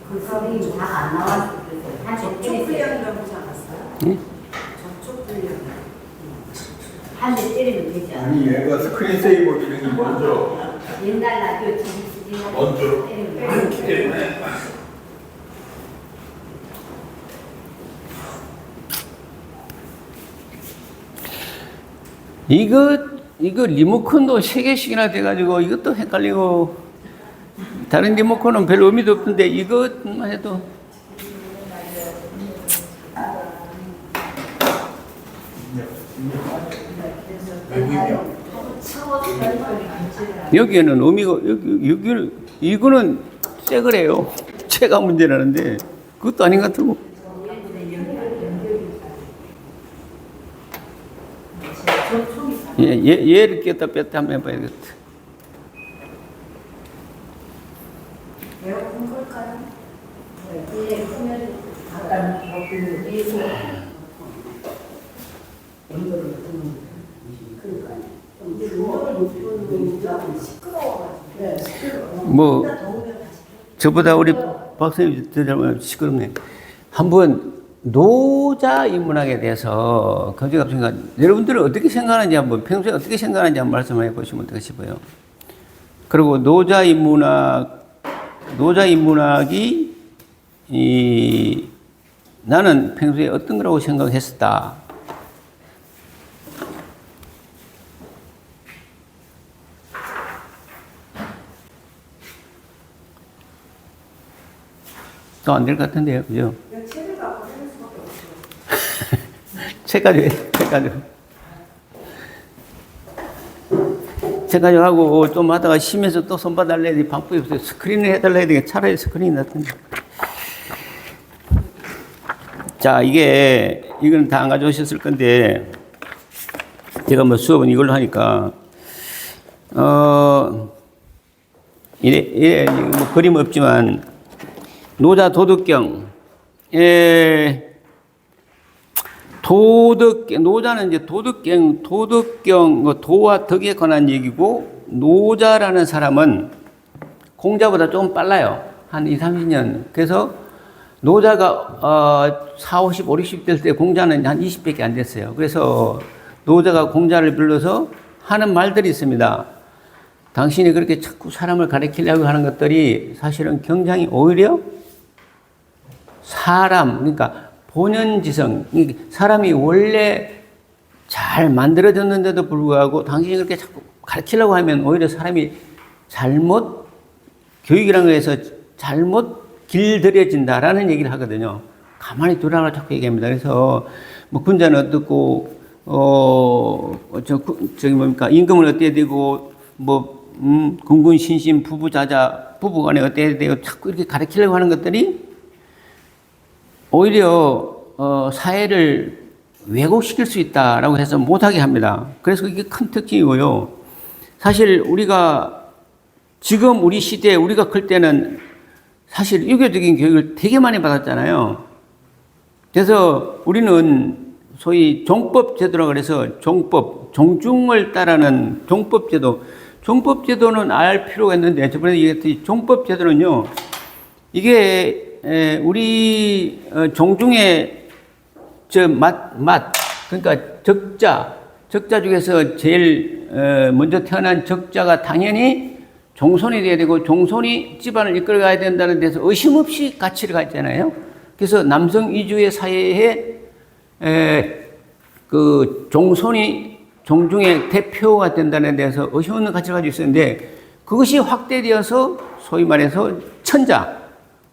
그 소리 다 안 나왔을 때 접촉 훈련이라고 하지 않았어요? 응? 접촉 훈련. 한 대 때리면 되지 않아? 아니 얘가 스크린 세이버 기능이 먼저 옛날 라디오 TV 먼저 때리면 돼. 이거 리모컨도 3개씩이나 돼가지고 이것도 헷갈리고, 다른 리모컨은 별 의미도 없던데 이것만 해도. 여기에는 의미가, 이거는 새 거래요. 새가 문제라는데 그것도 아닌 것 같고. 얘를 꼈다 뺐다 한번 해봐야겠다. 에어컨 걸까요? 예, 그러면 아까 그 예수 연도를 듣는 그러니까 좀 주어를 높이는 시끄러워가지고. 뭐 저보다 우리 박사님 더 시끄럽네. 한번 노자 인문학에 대해서 갑자기 여러분들은 어떻게 생각하는지 한번, 평소에 어떻게 생각하는지 한번 말씀해 보시면 어떨까 싶어요. 그리고 노자 인문학이 나는 평소에 어떤 거라고 생각했었다. 또 안 될 것 같은데요, 그죠? 책을 갖고 하는 수밖에 없어요. 책 가지고 하고 좀 하다가 쉬면서 또 손 봐달래 야지 방법이 없어요. 스크린을 해달라 해야 되겠다. 차라리 스크린이 낫던데. 자, 이건 다 안 가져오셨을 건데, 제가 뭐 수업은 이걸로 하니까, 뭐 그림 없지만, 노자 도덕경, 노자는 이제 도덕경, 도와 덕에 관한 얘기고, 노자라는 사람은 공자보다 조금 빨라요. 한 20, 30년. 그래서 노자가 40, 50, 60대 때 공자는 한 20밖에 안 됐어요. 그래서 노자가 공자를 불러서 하는 말들이 있습니다. 당신이 그렇게 자꾸 사람을 가리키려고 하는 것들이 사실은 굉장히 오히려 그러니까 본연지성, 사람이 원래 잘 만들어졌는데도 불구하고 당신이 그렇게 자꾸 가르치려고 하면 오히려 사람이 교육이라는 거에서 잘못 길들여진다라는 얘기를 하거든요. 가만히 두라고 자꾸 얘기합니다. 그래서 뭐 군자는 어떻고, 임금은 어때야 되고, 군군 신신 부부자자, 부부간에 어때야 되고, 자꾸 이렇게 가르치려고 하는 것들이 오히려 사회를 왜곡시킬 수 있다라고 해서 못하게 합니다. 그래서 이게 큰 특징이고요. 사실 우리가 지금 우리 시대에 우리가 클 때는 사실 유교적인 교육을 되게 많이 받았잖아요. 그래서 우리는 소위 종법제도라고 그래서 종중을 따르는 종법제도. 종법제도는 알 필요가 있는데 저번에 얘기했듯이 종법제도는요. 이게 우리 종중의 그러니까 적자 중에서 제일 먼저 태어난 적자가 당연히 종손이 돼야 되고 종손이 집안을 이끌어가야 된다는 데서 의심 없이 가치를 가졌잖아요. 그래서 남성 위주의 사회에 그 종손이 종중의 대표가 된다는 데서 의심 없는 가치를 가지고 있었는데 그것이 확대되어서 소위 말해서 천자,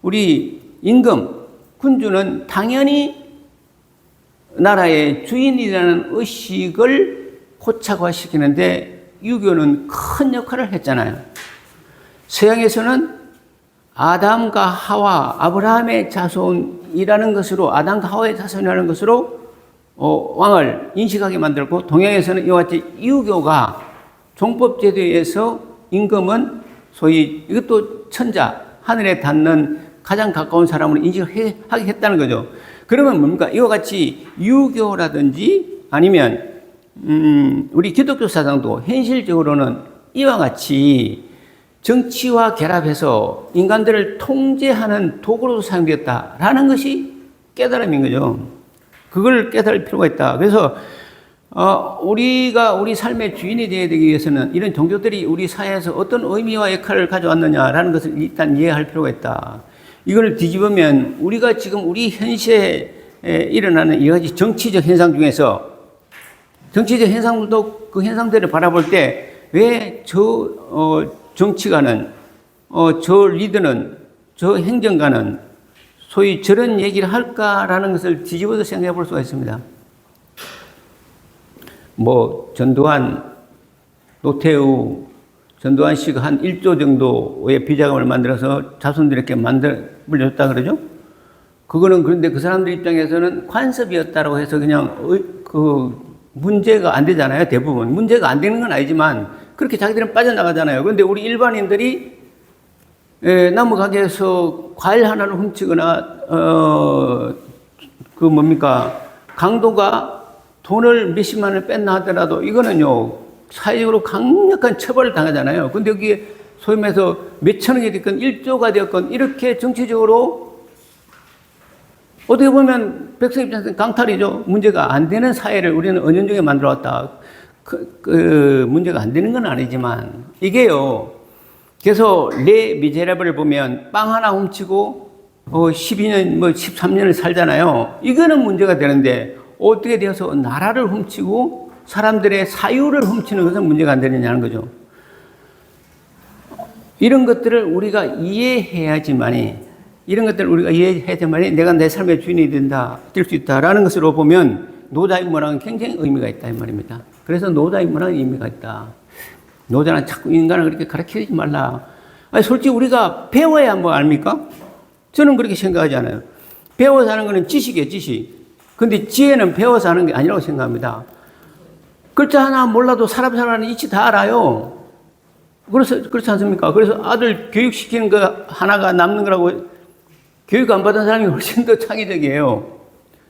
우리 임금, 군주는 당연히 나라의 주인이라는 의식을 고착화시키는데 유교는 큰 역할을 했잖아요. 서양에서는 아담과 하와, 아브라함의 자손이라는 것으로, 아담과 하와의 자손이라는 것으로 왕을 인식하게 만들고, 동양에서는 이와 같이 유교가 종법제도에서 임금은 소위 이것도 천자, 하늘에 닿는 가장 가까운 사람으로 인식을 하게 했다는 거죠. 그러면 뭡니까? 이와 같이 유교라든지 아니면 우리 기독교 사상도 현실적으로는 이와 같이 정치와 결합해서 인간들을 통제하는 도구로 사용되었다라는 것이 깨달음인 거죠. 그걸 깨달을 필요가 있다. 그래서 우리가 우리 삶의 주인이 되어야 되기 위해서는 이런 종교들이 우리 사회에서 어떤 의미와 역할을 가져왔느냐라는 것을 일단 이해할 필요가 있다. 이걸 뒤집으면 우리가 지금 우리 현실에 일어나는 여러 가지 정치적 현상 중에서 정치적 현상들도 그 현상들을 바라볼 때 왜 정치가는 저 리더는 저 행정가는 소위 저런 얘기를 할까라는 것을 뒤집어서 생각해 볼 수가 있습니다. 전두환, 노태우, 전두환 씨가 한 1조 정도의 비자금을 만들어서 자손들에게 물려줬다 그러죠? 그거는 그런데 그 사람들 입장에서는 관습이었다라고 해서 그냥 문제가 안 되잖아요, 대부분. 문제가 안 되는 건 아니지만 그렇게 자기들은 빠져나가잖아요. 그런데 우리 일반인들이 나무 가게에서 과일 하나를 훔치거나 강도가 돈을 몇십만 원을 뺐나 하더라도 이거는요 사회적으로 강력한 처벌을 당하잖아요. 근데 여기에 소위 말해서 몇천 원이 됐건 1조가 되었건 이렇게 정치적으로 어떻게 보면 백성 입장에서는 강탈이죠. 문제가 안 되는 사회를 우리는 은연중에 만들어 왔다. 문제가 안 되는 건 아니지만 이게요. 그래서 레 미제라블을 보면 빵 하나 훔치고 12년 13년을 살잖아요. 이거는 문제가 되는데 어떻게 되어서 나라를 훔치고 사람들의 사유를 훔치는 것은 문제가 안 되느냐는 거죠. 이런 것들을 우리가 이해해야지만이 내가 내 삶의 주인이 될 수 있다라는 것으로 보면 노자인문학은 굉장히 의미가 있다 이 말입니다. 그래서 노자인문학은 의미가 있다. 노자는 자꾸 인간을 그렇게 가르치지 말라. 아니, 솔직히 우리가 배워야 뭐 압니까? 저는 그렇게 생각하지 않아요. 배워서 하는 것은 지식이에요, 지식. 근데 지혜는 배워서 하는 게 아니라고 생각합니다. 글자 하나 몰라도 사람 살아가는 이치 다 알아요. 그렇지 않습니까? 그래서 아들 교육시키는 거 하나가 남는 거라고 교육 안 받은 사람이 훨씬 더 창의적이에요.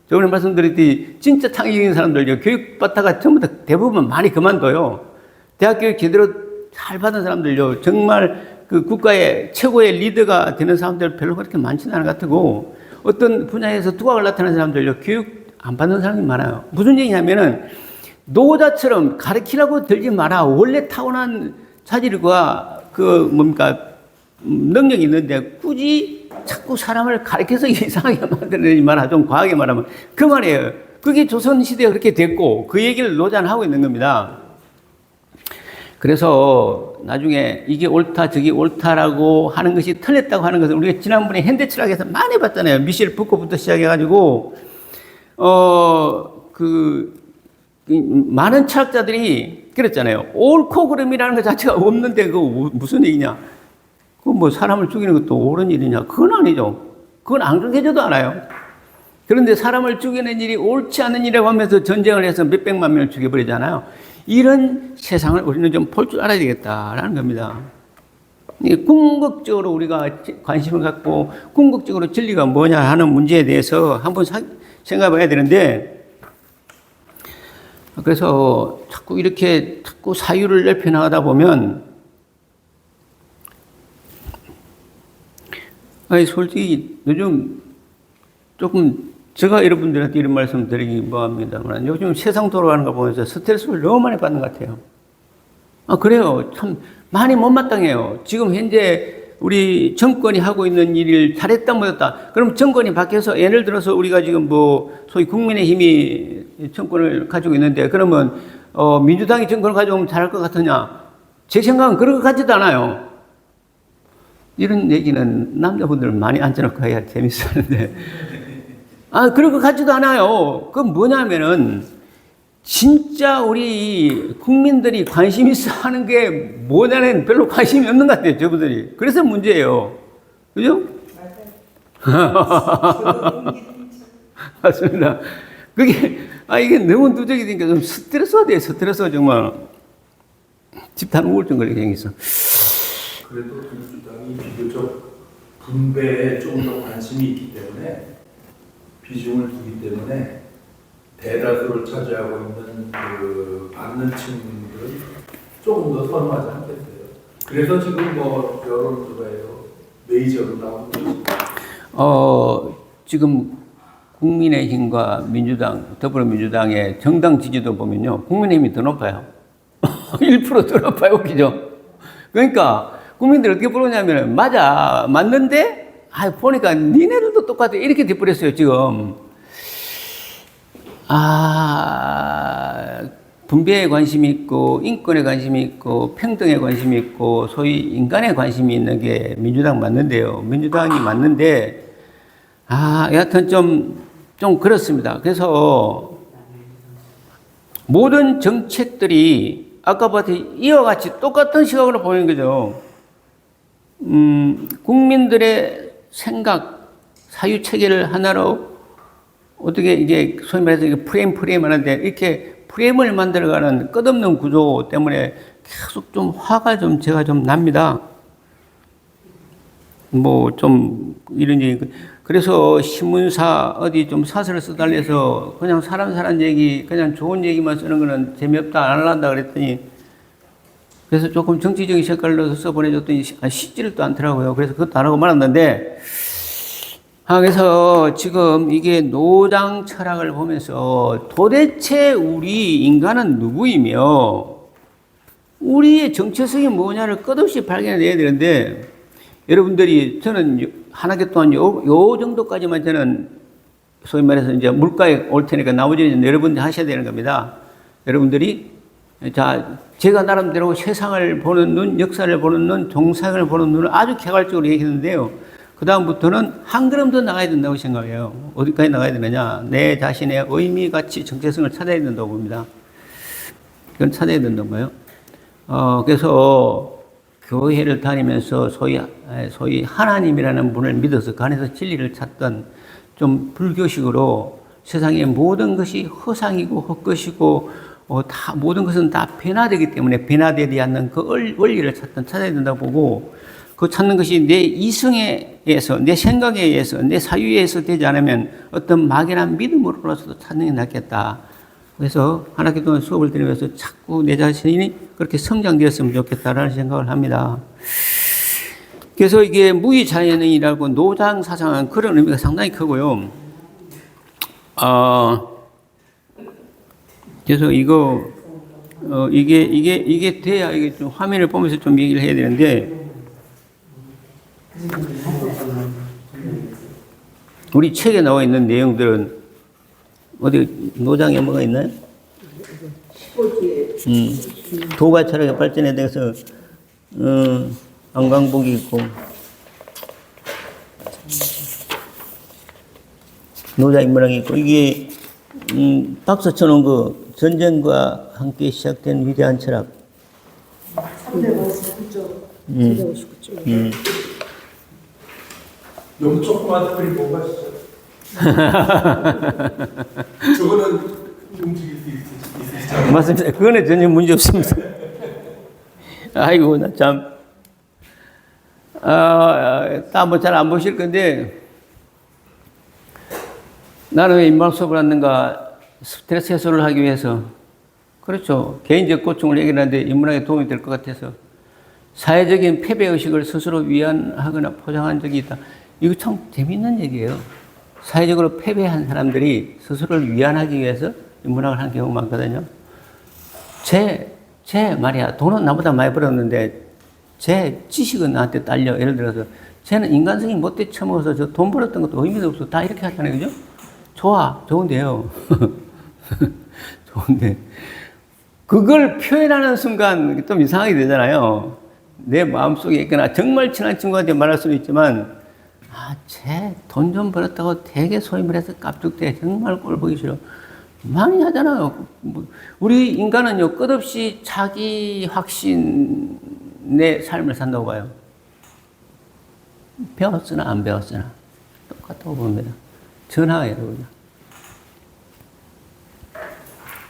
저번에 말씀드렸듯이 진짜 창의적인 사람들요. 교육 받다가 전부 다 대부분 많이 그만둬요. 대학 교육 제대로 잘 받은 사람들요. 정말 그 국가의 최고의 리더가 되는 사람들 별로 그렇게 많지는 않은 것 같고 어떤 분야에서 두각을 나타내는 사람들요. 교육 안 받는 사람이 많아요. 무슨 얘기냐면은 노자처럼 가르치라고 들지 마라. 원래 타고난 자질과 능력이 있는데 굳이 자꾸 사람을 가르쳐서 이상하게 만들지 마라. 좀 과하게 말하면 그 말이에요. 그게 조선시대가 그렇게 됐고 그 얘기를 노자는 하고 있는 겁니다. 그래서 나중에 이게 옳다 저게 옳다라고 하는 것이 틀렸다고 하는 것을 우리가 지난번에 현대철학에서 많이 봤잖아요. 미셸 푸코부터 시작해가지고 많은 철학자들이 그랬잖아요. 옳고 그름이라는 것 자체가 없는데 그거 무슨 얘기냐? 그거 사람을 죽이는 것도 옳은 일이냐? 그건 아니죠. 그건 안 그렇게 해줘도 알아요. 그런데 사람을 죽이는 일이 옳지 않은 일이라고 하면서 전쟁을 해서 몇백만 명을 죽여버리잖아요. 이런 세상을 우리는 좀 볼 줄 알아야 되겠다라는 겁니다. 궁극적으로 우리가 관심을 갖고 궁극적으로 진리가 뭐냐 하는 문제에 대해서 한번 생각해 봐야 되는데, 그래서 자꾸 이렇게 자꾸 사유를 넓혀 나가다 보면, 아니, 솔직히 요즘 조금 제가 여러분들한테 이런 말씀 드리기 뭐합니다만, 요즘 세상 돌아가는 거 보면서 스트레스를 너무 많이 받는 것 같아요. 그래요. 참 많이 못마땅해요. 지금 현재 우리 정권이 하고 있는 일을 잘했다 못했다. 그럼 정권이 바뀌어서 예를 들어서 우리가 지금 뭐 소위 국민의힘이 정권을 가지고 있는데, 그러면 민주당이 정권을 가져오면 잘할 것 같으냐? 제 생각은 그럴 것 같지도 않아요. 이런 얘기는 남자분들은 많이 앉아놓고 해야 재밌었는데, 그럴 것 같지도 않아요. 그건 뭐냐면은, 진짜 우리 국민들이 관심 있어 하는 게 뭐냐는 별로 관심이 없는 것 같아요, 저분들이. 그래서 문제예요. 그죠? 맞습니다. 이게 너무 누적이 되니까 좀 스트레스가 돼요, 스트레스가 정말. 집단 우울증 걸리게 생겼어. 그래도 민주당이 비교적 분배에 좀 더 관심이 있기 때문에, 비중을 두기 때문에 대다수를 차지하고 있는 그 받는 층들은 조금 더 선호하지 않겠어요. 그래서 지금 뭐 여론조사에서 메이저로 나오는 거죠. 지금 국민의힘과 민주당, 더불어민주당의 정당 지지도 보면요, 국민의힘이 더 높아요. 1% 더 높아요, 웃기죠? 그러니까 국민들이 어떻게 보느냐면, 맞는데 보니까 니네들도 똑같아 이렇게 돼버렸어요, 지금. 분배에 관심이 있고, 인권에 관심이 있고, 평등에 관심이 있고, 소위 인간에 관심이 있는 게 민주당 맞는데요. 민주당이 맞는데, 여하튼 좀 그렇습니다. 그래서 모든 정책들이 아까 봤듯이 이와 같이 똑같은 시각으로 보이는 거죠. 국민들의 생각, 사유 체계를 하나로 어떻게 이게 소위 말해서 이게 프레임 하는데, 이렇게 프레임을 만들어가는 끝없는 구조 때문에 계속 좀 화가 제가 좀 납니다. 뭐 좀 이런 얘기. 그래서 신문사 어디 좀 사설을 써달래서 그냥 사람 얘기, 그냥 좋은 얘기만 쓰는 거는 재미없다, 안 할란다 그랬더니, 그래서 조금 정치적인 색깔로 써보내줬더니 씻지를 않더라고요. 그래서 그것도 안 하고 말았는데, 그래서 지금 이게 노당 철학을 보면서 도대체 우리 인간은 누구이며 우리의 정체성이 뭐냐를 끝없이 발견해야 되는데, 여러분들이, 저는 하나께 또한 요 정도까지만 저는 소위 말해서 이제 물가에 올 테니까 나머지는 여러분들이 하셔야 되는 겁니다. 여러분들이, 제가 나름대로 세상을 보는 눈, 역사를 보는 눈, 종상을 보는 눈을 아주 개괄적으로 얘기했는데요. 그 다음부터는 한 걸음 더 나가야 된다고 생각해요. 어디까지 나가야 되느냐? 내 자신의 의미, 가치, 정체성을 찾아야 된다고 봅니다. 그건 찾아야 된다는 거예요. 그래서 교회를 다니면서 소위 하나님이라는 분을 믿어서 그 안에서 진리를 찾던 좀 불교식으로 세상의 모든 것이 허상이고 헛것이고 모든 것은 다 변화되기 때문에 변화되지 않는 그 원리를 찾아야 된다고 보고, 그 찾는 것이 내 이성에 의해서, 내 생각에 의해서, 내 사유에 의해서 되지 않으면 어떤 막연한 믿음으로서도 찾는 게 낫겠다. 그래서 하나님께 수업을 드리면서 자꾸 내 자신이 그렇게 성장되었으면 좋겠다라는 생각을 합니다. 그래서 이게 무위자연이라고 노장 사상은 그런 의미가 상당히 크고요. 그래서 이게 돼야 이게 좀 화면을 보면서 좀 얘기를 해야 되는데, 우리 책에 나와 있는 내용들은 어디 노장에 뭐가 있나요? 15주에 도가 철학의 발전에 대해서 안광복이 있고, 노자 인문학이 있고, 이게 박수 쳐놓은 거 전쟁과 함께 시작된 위대한 철학. 359쪽. 359쪽. 너무 조그마한 글이 뭐가 있어요? 저거는 움직일 수 있으시죠? 맞습니다. 그거는 전혀 문제 없습니다. 아이고, 나 참. 뭐 잘 안 보실 건데, 나는 왜 인문학 수업을 하는가? 스트레스 해소를 하기 위해서. 그렇죠. 개인적 고충을 해결하는데 인문학에 도움이 될 것 같아서. 사회적인 패배의식을 스스로 위안하거나 포장한 적이 있다. 이거 참 재밌는 얘기예요. 사회적으로 패배한 사람들이 스스로를 위안하기 위해서 인문학을 한 경우가 많거든요. 제 말이야. 돈은 나보다 많이 벌었는데, 제 지식은 나한테 딸려. 예를 들어서, 쟤는 인간성이 못돼 처먹어서 저 돈 벌었던 것도 의미도 없어. 다 이렇게 하잖아요. 그죠? 좋은데요. 좋은데. 그걸 표현하는 순간 좀 이상하게 되잖아요. 내 마음속에 있거나 정말 친한 친구한테 말할 수는 있지만, 쟤 돈 좀 벌었다고 되게 소임을 해서 깝죽대. 정말 꼴 보기 싫어. 많이 하잖아요. 우리 인간은요, 끝없이 자기 확신의 삶을 산다고 봐요. 배웠으나 안 배웠으나 똑같다고 봅니다. 전화예요,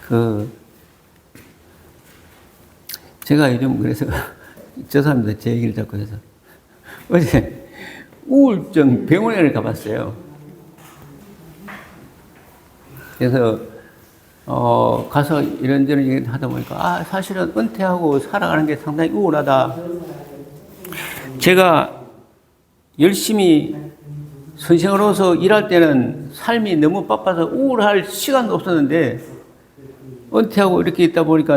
그냥. 제가 요즘 그래서, 죄송합니다. 제 얘기를 자꾸 해서. 어제 우울증 병원에 가봤어요. 그래서, 가서 이런저런 얘기 하다 보니까, 사실은 은퇴하고 살아가는 게 상당히 우울하다. 제가 열심히 선생으로서 일할 때는 삶이 너무 바빠서 우울할 시간도 없었는데, 은퇴하고 이렇게 있다 보니까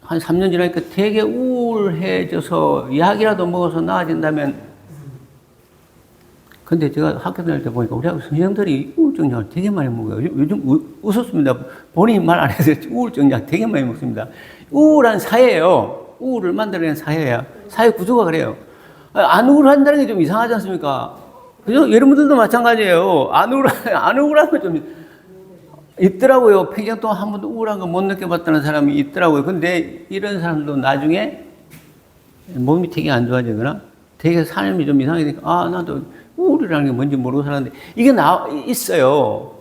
한 3년 지나니까 되게 우울해져서 약이라도 먹어서 나아진다면, 근데 제가 학교 다닐 때 보니까 우리 학교 선생님들이 우울증 약을 되게 많이 먹어요. 요즘 웃었습니다. 본인이 말 안 해서 우울증 약 되게 많이 먹습니다. 우울한 사회예요. 우울을 만들어낸 사회야. 사회 구조가 그래요. 안 우울한다는 게 좀 이상하지 않습니까? 그죠? 여러분들도 마찬가지예요. 안 우울한 거 좀 있더라고요. 평생 동안 한 번도 우울한 거 못 느껴봤다는 사람이 있더라고요. 근데 이런 사람도 나중에 몸이 되게 안 좋아지거나 되게 삶이 좀 이상해지니까, 나도 우울이라는 게 뭔지 모르고 살았는데, 이게 있어요.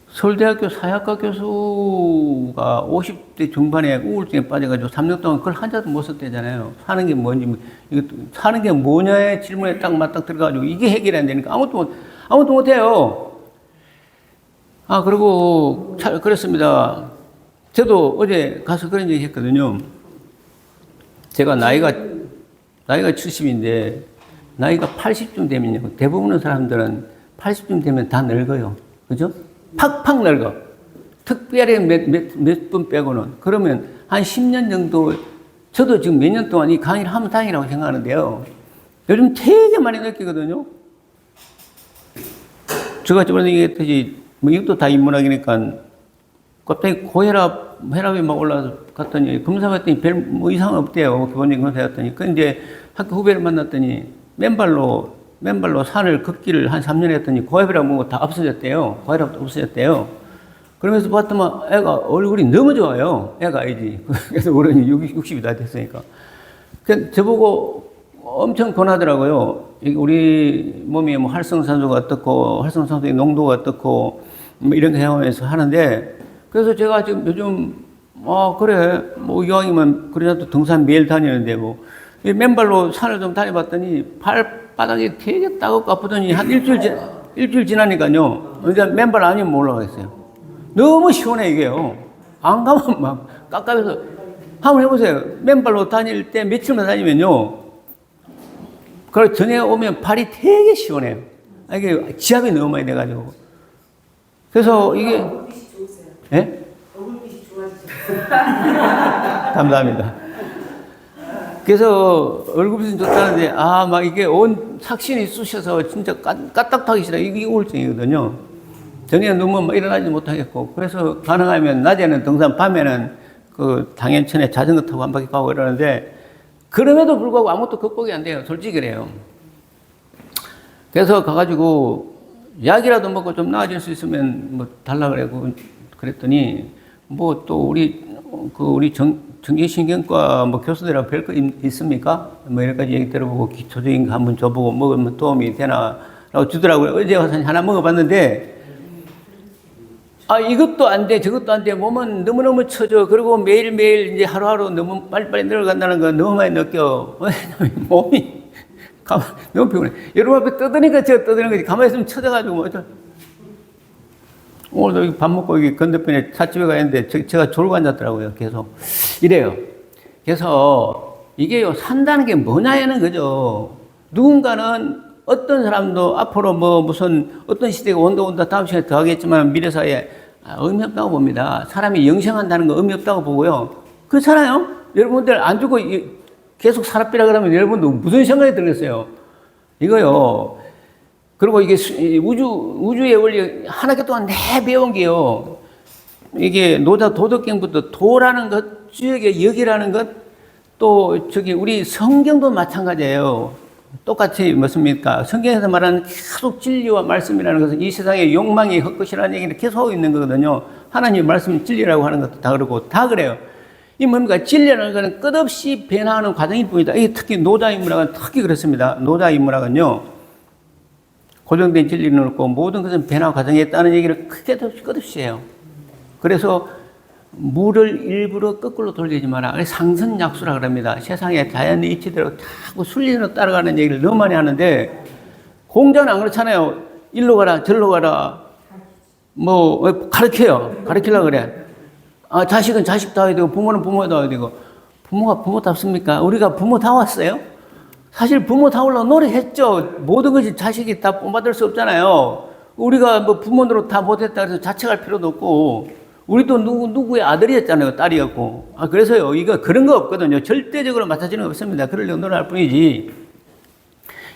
서울대학교 사회학과 교수가 50대 중반에 우울증에 빠져가지고 3년 동안 그걸 한자도 못 썼대잖아요. 사는 게 뭔지, 사는 게 뭐냐의 질문에 딱 맞딱 들어가지고 이게 해결이 안 되니까 아무것도 못해요. 그리고 그렇습니다. 저도 어제 가서 그런 얘기 했거든요. 제가 나이가 70인데, 나이가 80쯤 되면요, 대부분의 사람들은 80쯤 되면 다 늙어요. 그죠? 팍팍 늙어. 특별히 몇 분 빼고는. 그러면 한 10년 정도, 저도 지금 몇 년 동안 이 강의를 하면 다행이라고 생각하는데요. 요즘 되게 많이 느끼거든요. 제가 저번에 얘기했듯이, 이것도 다 인문학이니까, 갑자기 혈압이 막 올라서 갔더니, 검사했더니 별 이상 없대요. 기본적인 검사했더니. 근데 학교 후배를 만났더니, 맨발로 산을 걷기를 한 3년 했더니 고혈압 먹은 거 다 없어졌대요. 고혈압도 없어졌대요. 그러면서 봤더만 애가 얼굴이 너무 좋아요. 애가 아니지. 그래서 어른이 60이 다 됐으니까. 그래서 저보고 엄청 권하더라고요. 우리 몸이 뭐 활성산소가 어떻고, 활성산소의 농도가 어떻고, 뭐 이런 거 사용하면서 하는데, 그래서 제가 지금 요즘, 그래. 뭐 이왕이면 그래도 등산 매일 다니는데 맨발로 산을 좀 다녀봤더니 발바닥이 되게 따갑고 아프더니 한 일주일 지나니까요. 그러니까 맨발 아니면 못 올라가겠어요. 너무 시원해, 이게요. 안 가면 막 깝깝해서. 한번 해보세요. 맨발로 다닐 때 며칠만 다니면요. 그리고 전에 오면 발이 되게 시원해요. 이게 지압이 너무 많이 돼가지고. 그래서 이게. 얼굴빛이 좋으세요. 예? 얼굴빛이 좋아지세요. 감사합니다. 그래서 얼굴빛은 좋다는데, 막 이게 온 삭신이 쑤셔서 진짜 까딱하기 싫어. 이게 우울증이거든요. 저녁에 누우면 일어나지 못하겠고, 그래서 가능하면 낮에는 등산, 밤에는 그 당연천에 자전거 타고 한 바퀴 가고 이러는데, 그럼에도 불구하고 아무것도 극복이 안 돼요. 솔직히 그래요. 그래서 가가지고 약이라도 먹고 좀 나아질 수 있으면 달라 그랬더니, 또 우리 정신신경과 교수들하고 별거 있습니까? 여러 가지 얘기 들어보고 기초적인 거 한번 줘보고 먹으면 도움이 되나 라고 주더라고요. 어제 와서 하나 먹어봤는데, 아, 이것도 안 돼, 저것도 안 돼. 몸은 너무너무 처져. 그리고 매일매일 이제 하루하루 너무 빨리빨리 늙어간다는 거 너무 많이 느껴. 몸이 너무 피곤해. 여러분 앞에 떠드니까 제가 떠드는 거지. 가만히 있으면 처져가지고 뭐. 오늘도 여기 밥 먹고 여기 건너편에 찻집에 가 있는데 제가 졸고 앉았더라고요. 계속. 이래요. 그래서 이게요, 산다는 게 뭐냐는 거죠. 누군가는 어떤 사람도 앞으로 뭐 무슨 어떤 시대가 온다 다음 시간에 더 하겠지만 미래사회에 의미 없다고 봅니다. 사람이 영생한다는 거 의미 없다고 보고요. 그렇잖아요? 여러분들 안 죽고 계속 살았비라 그러면 여러분도 무슨 생각이 들겠어요? 이거요. 그리고 이게 우주의 원리 하나께 동안 내 배운 게요. 이게 노자 도덕경부터 도라는 것, 주역의 역이라는 것, 또 저기 우리 성경도 마찬가지예요. 똑같이 무엇입니까? 성경에서 말하는 계속 진리와 말씀이라는 것은 이 세상의 욕망이 헛것이라는 얘기를 계속 하고 있는 거거든요. 하나님의 말씀 진리라고 하는 것도 다 그렇고 다 그래요. 이 뭡니까? 진리라는 것은 끝없이 변화하는 과정일 뿐이다. 이게 특히 노자인문학은 특히 그렇습니다. 노자인문학은요, 고정된 진리는 없고 모든 것은 변화 과정에 있다는 얘기를 크게 끝없이 해요. 그래서 물을 일부러 거꾸로 돌리지 마라. 상선약수라 그럽니다. 세상의 자연의 이치대로 자꾸 순리로 따라가는 얘기를 너무 많이 하는데, 공자는 안 그렇잖아요. 일로 가라, 절로 가라. 뭐, 가르쳐요. 가르치려고 그래. 아, 자식은 자식다워야 되고, 부모는 부모다워야 되고. 부모가 부모답습니까? 우리가 부모다웠어요? 사실 부모다우려고 노력했죠. 모든 것이 자식이 다 본받을 수 없잖아요. 우리가 뭐 부모로 다 못했다 해서 자책할 필요도 없고, 우리도 누구의 아들이었잖아요. 딸이었고. 아, 그래서요, 이거 그런 거 없거든요. 절대적으로 맞춰지는 거 없습니다. 그러려고 노력할 뿐이지.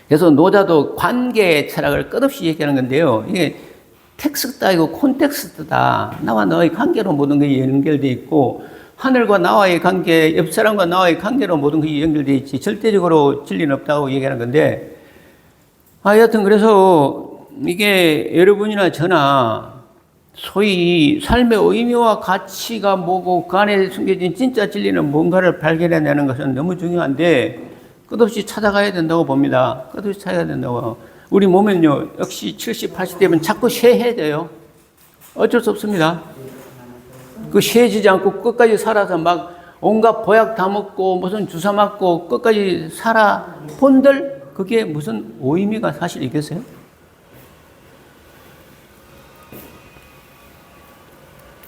그래서 노자도 관계의 철학을 끝없이 얘기하는 건데요. 이게 텍스트가 아니고 콘텍스트다. 나와 너의 관계로 모든 것이 연결되어 있고, 하늘과 나와의 관계, 옆 사람과 나와의 관계로 모든 것이 연결되어 있지, 절대적으로 진리는 없다고 얘기하는 건데, 여하튼 그래서 이게 여러분이나 저나 소위 삶의 의미와 가치가 뭐고 그 안에 숨겨진 진짜 진리는 뭔가를 발견해내는 것은 너무 중요한데 끝없이 찾아가야 된다고 봅니다. 끝없이 찾아가야 된다고. 우리 몸은요, 역시 70, 80 되면 자꾸 쇠해져요. 어쩔 수 없습니다. 그 쇠해지지 않고 끝까지 살아서 막 온갖 보약 다 먹고 무슨 주사 맞고 끝까지 살아 본들, 그게 무슨 의미가 사실 있겠어요?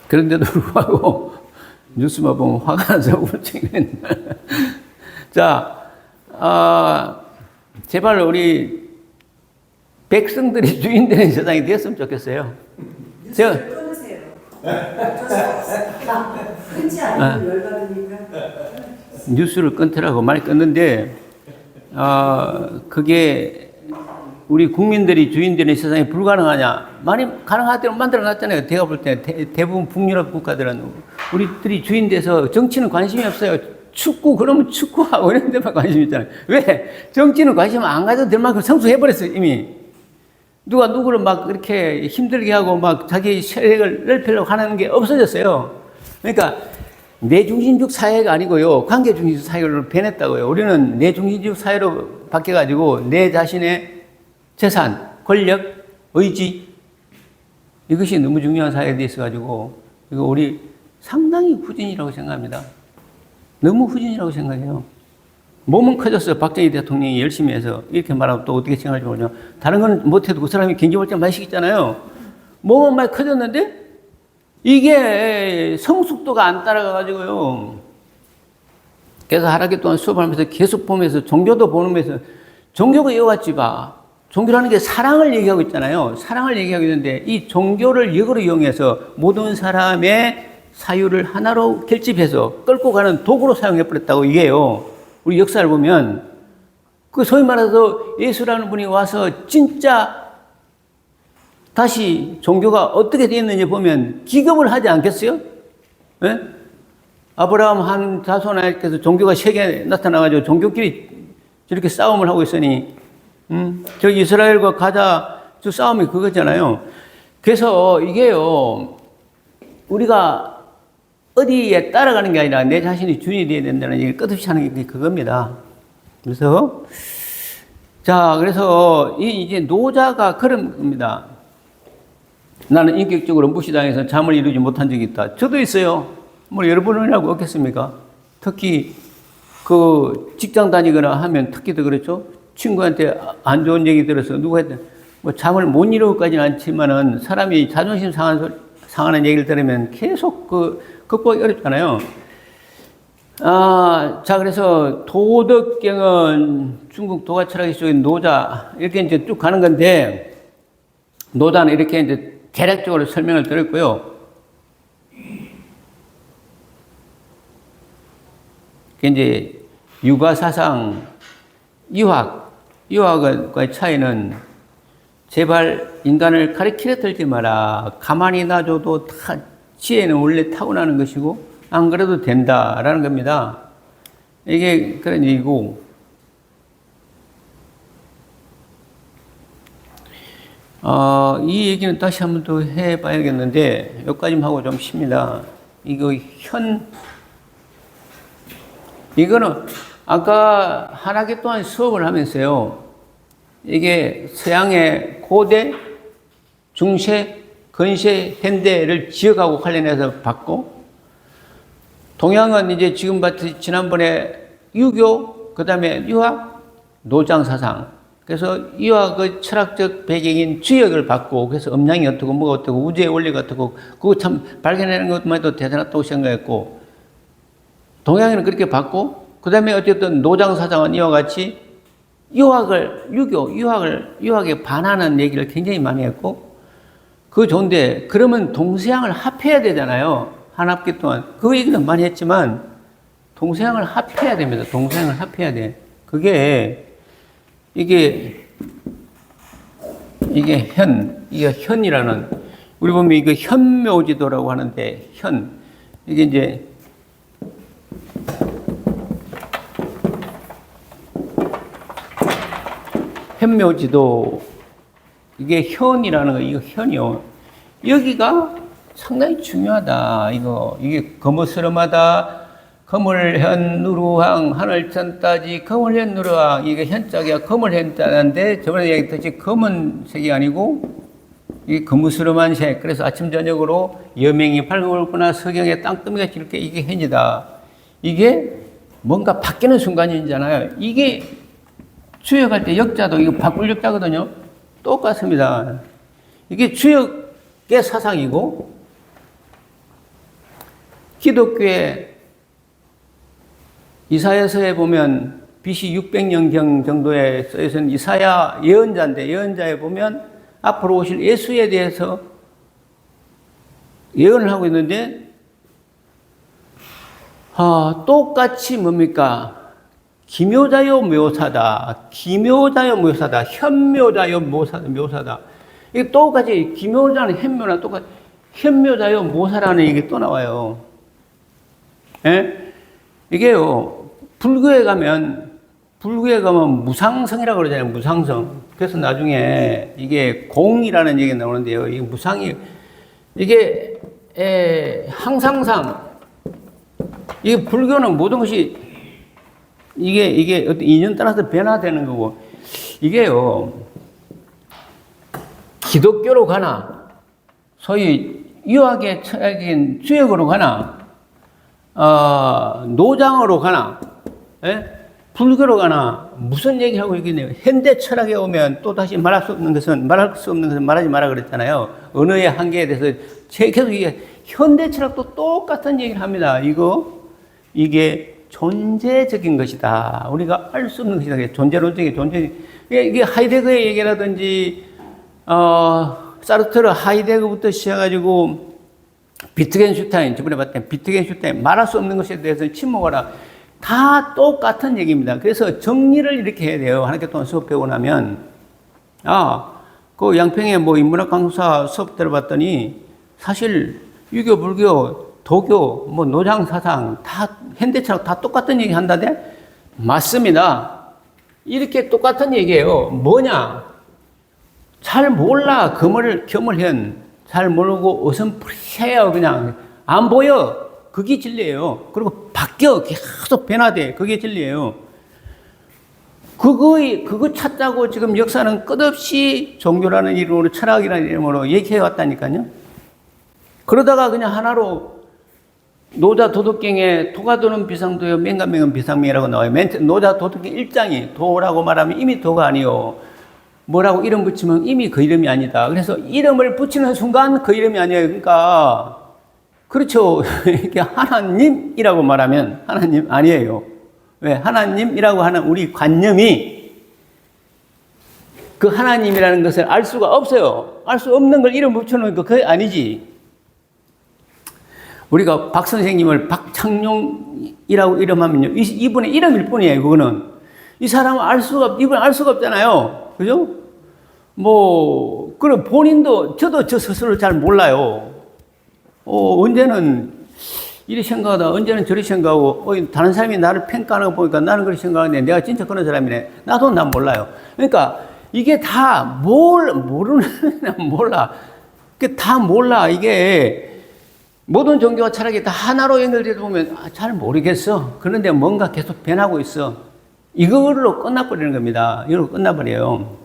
그런데도 불구하고 뉴스만 보면 화가 나서 울증이 자, 제발 우리 백성들이 주인 되는 세상이 되었으면 좋겠어요. 제가 끊으세요. 끊지 않으면 열받으니까. 뉴스를 끊더라고 많이 끊는데, 그게 우리 국민들이 주인 되는 세상이 불가능하냐? 많이 가능할 대로 만들어 놨잖아요. 제가 볼 때 대부분 북유럽 국가들은 우리들이 주인 돼서 정치는 관심이 없어요. 축구, 그러면 축구하고 이런 데만 관심 있잖아요. 왜? 정치는 관심 안 가져도 될 만큼 성숙해버렸어요, 이미. 누가 누구를 막 이렇게 힘들게 하고 막 자기 세력을 넓히려고 하는 게 없어졌어요. 그러니까 내중심적 사회가 아니고요, 관계중심적 사회로 변했다고요. 우리는 내중심적 사회로 바뀌어가지고 내 자신의 재산, 권력, 의지, 이것이 너무 중요한 사회에 있어가지고 이거 우리 상당히 후진이라고 생각합니다. 너무 후진이라고 생각해요. 몸은 커졌어요. 박정희 대통령이 열심히 해서. 이렇게 말하면 또 어떻게 생각할지 모르죠. 다른 건 못해도 그 사람이 경제발전 많이 시켰잖아요. 몸은 많이 커졌는데 이게 성숙도가 안 따라가가지고요. 그래서 하루기 동안 수업하면서 계속 보면서 종교도 보면서 종교가 이어왔지 봐. 종교라는 게 사랑을 얘기하고 있잖아요. 사랑을 얘기하고 있는데 이 종교를 역으로 이용해서 모든 사람의 사유를 하나로 결집해서 끌고 가는 도구로 사용해버렸다고 이게요. 우리 역사를 보면 그 소위 말해서 예수라는 분이 와서 진짜 다시 종교가 어떻게 되어 있는지 보면 기겁을 하지 않겠어요? 네? 아브라함 한 자손에서 종교가 세 개 나타나가지고 종교끼리 저렇게 싸움을 하고 있으니 저 이스라엘과 가자 저 싸움이 그거잖아요. 그래서 이게요, 우리가 어디에 따라가는 게 아니라 내 자신이 주인이 되어야 된다는 얘기를 끝없이 하는 게 그겁니다. 그래서 자, 그래서 이제 노자가 그런 겁니다. 나는 인격적으로 무시당해서 잠을 이루지 못한 적이 있다. 저도 있어요. 뭐 여러분이라고 없겠습니까? 특히 그 직장 다니거나 하면 특히 더 그렇죠. 친구한테 안 좋은 얘기 들어서 누구한테 뭐 잠을 못 이루고까지는 않지만은 사람이 자존심 상하는 얘기를 들으면 계속 그 극복이 어렵잖아요. 자, 그래서 도덕경은 중국 도가 철학의 속인 노자 이렇게 이제 쭉 가는 건데 노자는 이렇게 이제 대략적으로 설명을 드렸고요. 이제 육아사상, 유학과의 차이는 제발 인간을 가리키려 들지 마라. 가만히 놔줘도 다 지혜는 원래 타고나는 것이고 안 그래도 된다라는 겁니다. 이게 그런 얘기고 이 얘기는 다시 한번 또 해봐야겠는데 여기까지만 하고 좀 쉽니다. 이거는 아까 한 학기 동안 수업을 하면서요. 이게 서양의 고대, 중세, 근세, 현대를 지역하고 관련해서 봤고 동양은 이제 지금 봤듯이 지난번에 유교, 그 다음에 유학, 노장사상. 그래서 유학의 철학적 배경인 주역을 받고 그래서 음양이 어떻고 뭐가 어떻고 우주의 원리가 어떻고 그거 참 발견하는 것만 해도 대단하다고 생각했고 동양인은 그렇게 받고 그 다음에 어쨌든 노장사상은 이와 같이 유학에 반하는 얘기를 굉장히 많이 했고 그거 좋은데 그러면 동서양을 합해야 되잖아요. 한 학기 동안. 그 얘기는 많이 했지만 동서양을 합해야 됩니다. 동서양을 합해야 돼. 이게 현이라는 우리 보면 이거 현묘지도라고 하는데 이게 이제 현묘지도 이게 현이라는 거 이거 현이요. 여기가 상당히 중요하다. 이게 거무스름하다. 거물현 누루항 하늘천 따지 거물현 누루항 이게 현짝이야. 거물현 따는데 저번에 얘기했듯이 검은색이 아니고 이게 거무스름한 색. 그래서 아침 저녁으로 여명이 밝아오거나 서경에 땅더미가 이렇게 이게 현이다. 이게 뭔가 바뀌는 순간이잖아요. 이게 주역할 때 역자도 이거 바꿀 역자거든요. 똑같습니다. 이게 주역의 사상이고 기독교의 이사야서에 보면 BC 600년경 정도에 써있는 이사야 예언자인데 예언자에 보면 앞으로 오실 예수에 대해서 예언을 하고 있는데 똑같이 뭡니까? 기묘자요 묘사다. 기묘자요 묘사다. 현묘자요 묘사다. 이게 똑같이 기묘자는 현묘나 똑같이 현묘자요 묘사라는 얘기 또 나와요. 예? 이게요. 불교에 가면 무상성이라고 그러잖아요. 무상성. 그래서 나중에 이게 공이라는 얘기가 나오는데요. 이게 무상이 이게 항상상 이게 불교는 모든 것이 이게 어떤 인연 따라서 변화되는 거고 이게요. 기독교로 가나 소위 유학의 철학인 주역으로 가나 노장으로 가나 불교로 가나 무슨 얘기하고 있겠네요. 현대 철학에 오면 또 다시 말할 수 없는 것은 말하지 마라 그랬잖아요. 언어의 한계에 대해서 계속 이게 현대 철학도 똑같은 얘기를 합니다. 이게 존재적인 것이다. 우리가 알 수 없는 것이다. 존재론적인 이게 하이데거의 얘기라든지 사르트르 하이데거부터 시작해가지고 비트겐슈타인 저번에 봤던 비트겐슈타인 말할 수 없는 것에 대해서 침묵하라. 다 똑같은 얘기입니다. 그래서 정리를 이렇게 해야 돼요. 한 학기 동안 수업 배우고 나면 그 양평에 뭐 인문학 강사 수업 들어봤더니 사실 유교, 불교, 도교, 뭐 노장 사상 다 현대철학 다 똑같은 얘기 한다대? 맞습니다. 이렇게 똑같은 얘기예요. 뭐냐? 잘 몰라. 겸을현 잘 모르고 어선풀이해요. 그냥 안 보여. 그게 진리예요. 그리고 바뀌어. 계속 변화돼. 그게 진리예요. 그거 찾자고 지금 역사는 끝없이 종교라는 이름으로 철학이라는 이름으로 얘기해 왔다니까요. 그러다가 그냥 하나로 노자 도덕경에 도가 도는 비상도요 맹간맹은 비상명이라고 나와요. 노자 도덕경 1장이 도라고 말하면 이미 도가 아니요. 뭐라고 이름 붙이면 이미 그 이름이 아니다. 그래서 이름을 붙이는 순간 그 이름이 아니에요. 그러니까 그렇죠. 이렇게 하나님이라고 말하면 하나님 아니에요. 왜? 하나님이라고 하는 우리 관념이 그 하나님이라는 것을 알 수가 없어요. 알 수 없는 걸 이름 붙여놓으니까 그게 아니지. 우리가 박 선생님을 박창룡이라고 이름하면요. 이분의 이름일 뿐이에요. 그거는. 이 사람은 이분 알 수가 없잖아요. 그죠? 그럼 본인도, 저도 저 스스로 잘 몰라요. 언제는 이리 생각하다, 언제는 저리 생각하고, 다른 사람이 나를 평가하는 거 보니까 나는 그렇게 생각하는데 내가 진짜 그런 사람이네. 나도 난 몰라요. 그러니까 이게 다 모르는, 몰라. 다 몰라. 이게 모든 종교와 철학이 다 하나로 연결되다 보면 잘 모르겠어. 그런데 뭔가 계속 변하고 있어. 이걸로 끝나버리는 겁니다. 이걸로 끝나버려요.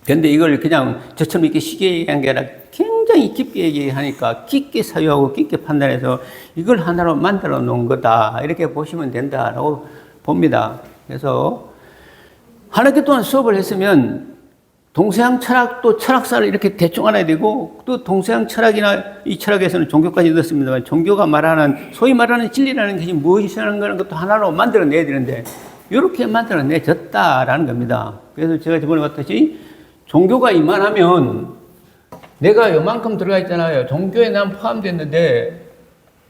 그런데 이걸 그냥 저처럼 이렇게 쉽게 얘기한 게 아니라 굉장히 깊게 얘기하니까 깊게 사유하고 깊게 판단해서 이걸 하나로 만들어 놓은 거다. 이렇게 보시면 된다라고 봅니다. 그래서 한 학기 동안 수업을 했으면 동서양 철학도 철학사를 이렇게 대충 알아야 되고 또 동서양 철학이나 이 철학에서는 종교까지 넣습니다만 종교가 말하는 소위 말하는 진리라는 것이 무엇이라는 것도 하나로 만들어내야 되는데 이렇게 만들어내졌다라는 겁니다. 그래서 제가 저번에 봤듯이 종교가 이만하면 내가 요만큼 들어가 있잖아요. 종교에 난 포함됐는데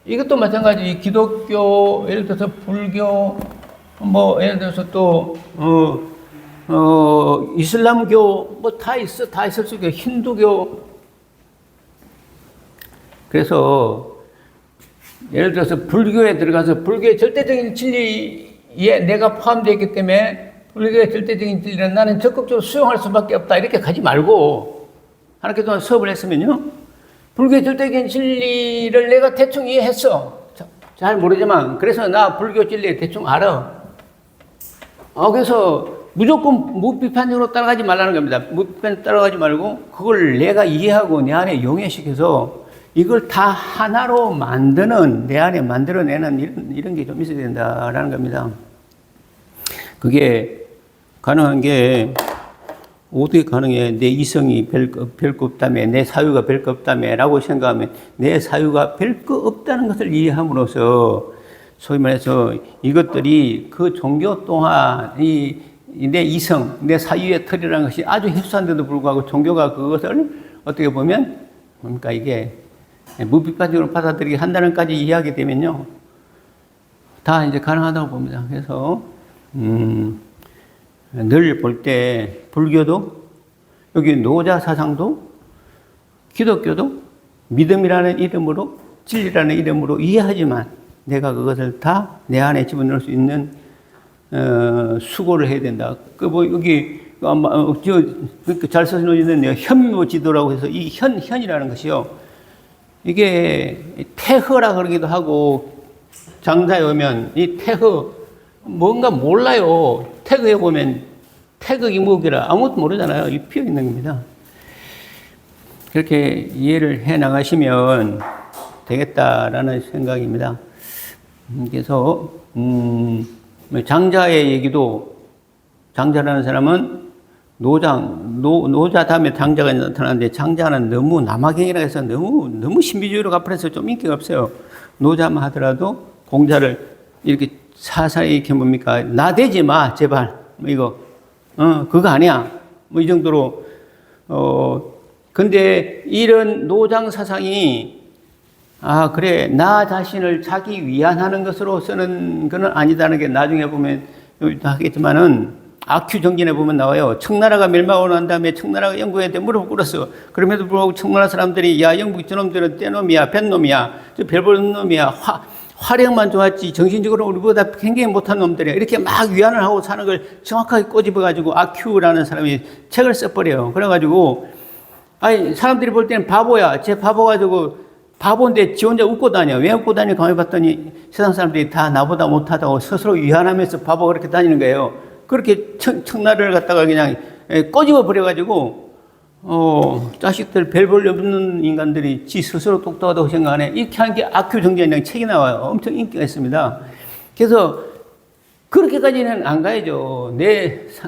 이것도 마찬가지 기독교, 예를 들어서 불교, 예를 들어서 또 이슬람교 다 있을 수 있고 힌두교. 그래서 예를 들어서 불교에 들어가서 불교의 절대적인 진리에 내가 포함되어 있기 때문에 불교의 절대적인 진리는 나는 적극적으로 수용할 수밖에 없다. 이렇게 가지 말고 한 학기 동안 수업을 했으면요. 불교의 절대적인 진리를 내가 대충 이해했어. 잘 모르지만 그래서 나 불교 진리 대충 알아. 그래서 무조건 무비판적으로 따라가지 말라는 겁니다. 무비판적으로 따라가지 말고 그걸 내가 이해하고 내 안에 용해시켜서 이걸 다 하나로 만드는 내 안에 만들어내는 이런 게 좀 있어야 된다라는 겁니다. 그게 가능한 게 어떻게 가능해? 내 이성이 별거 없다며, 내 사유가 별거 없다며 라고 생각하면 내 사유가 별거 없다는 것을 이해함으로써 소위 말해서 이것들이 그 종교 또한 내 이성, 내 사유의 틀이라는 것이 아주 협소한데도 불구하고 종교가 그것을 어떻게 보면 뭡니까 이게 무비판적으로 받아들이게 한다는까지 이해하게 되면요. 다 이제 가능하다고 봅니다. 그래서 늘 볼 때 불교도 여기 노자 사상도 기독교도 믿음이라는 이름으로 진리라는 이름으로 이해하지만 내가 그것을 다 내 안에 집어넣을 수 있는 수고를 해야 된다. 여기 아마 잘 써놓는 현묘지도라고 해서 이 현이라는 것이요. 이게 태허라 그러기도 하고 장자에 오면 이 태허 뭔가 몰라요. 태그해 보면 태극이 무기라 아무것도 모르잖아요. 이 피어 있는 겁니다. 그렇게 이해를 해 나가시면 되겠다라는 생각입니다. 그래서 장자의 얘기도 장자라는 사람은 노자 다음에 장자가 나타나는데 장자는 너무 남아경이라 해서 너무 신비주의로 가버려서 좀 인기가 없어요. 노자만 하더라도 공자를 이렇게 사사히 이렇게 뭡니까? 나대지 마, 제발. 그거 아니야. 이 정도로, 근데 이런 노장 사상이, 그래, 나 자신을 자기 위안하는 것으로 쓰는 건 아니다는 게 나중에 보면, 여기도 하겠지만은, 아큐 정진에 보면 나와요. 청나라가 멸망하고 난 다음에 청나라가 영국한테 무릎을 꿇었어. 그럼에도 불구하고 청나라 사람들이, 야, 영국 저놈들은 떼놈이야, 뱃놈이야, 별볼 놈이야, 화력만 좋았지 정신적으로 우리보다 굉장히 못한 놈들이야. 이렇게 막 위안을 하고 사는 걸 정확하게 꼬집어가지고 아큐라는 사람이 책을 써버려요. 그래가지고 사람들이 볼 때는 바보야. 쟤 바보가지고 바보인데 지 혼자 웃고 다녀. 왜 웃고 다니냐 가만히 봤더니 세상 사람들이 다 나보다 못하다고 스스로 위안하면서 바보가 그렇게 다니는 거예요. 그렇게 청나라를 갖다가 그냥 꼬집어 버려가지고 자식들 별 볼 없는 인간들이 지 스스로 똑똑하다고 생각하네. 이렇게 하는 게 아큐 정전이라는 책이 나와요. 엄청 인기가 있습니다. 그래서 그렇게까지는 안 가야죠.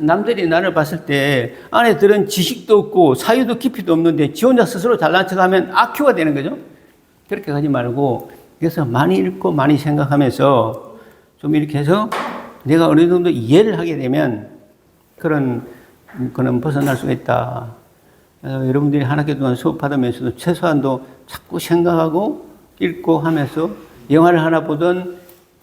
남들이 나를 봤을 때 아내들은 지식도 없고 사유도 깊이도 없는데 지 혼자 스스로 잘난 척하면 아큐가 되는 거죠. 그렇게 가지 말고 그래서 많이 읽고 많이 생각하면서 좀 이렇게 해서 내가 어느 정도 이해를 하게 되면 그런 거는 벗어날 수가 있다. 여러분들이 한 학기 동안 수업받으면서도 최소한도 자꾸 생각하고 읽고 하면서 영화를 하나 보든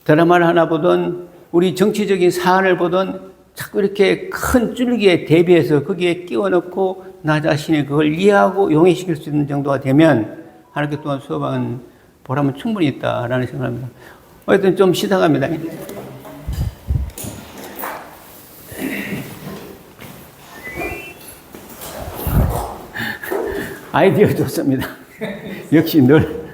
드라마를 하나 보든 우리 정치적인 사안을 보든 자꾸 이렇게 큰 줄기에 대비해서 거기에 끼워 넣고 나 자신이 그걸 이해하고 용해시킬 수 있는 정도가 되면 한 학기 동안 수업하는 보람은 충분히 있다라는 생각을 합니다. 어쨌든 좀 시작합니다. 아이디어 좋습니다. 역시 늘.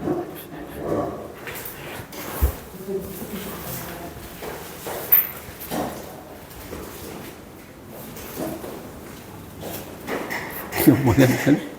이거 뭐냐면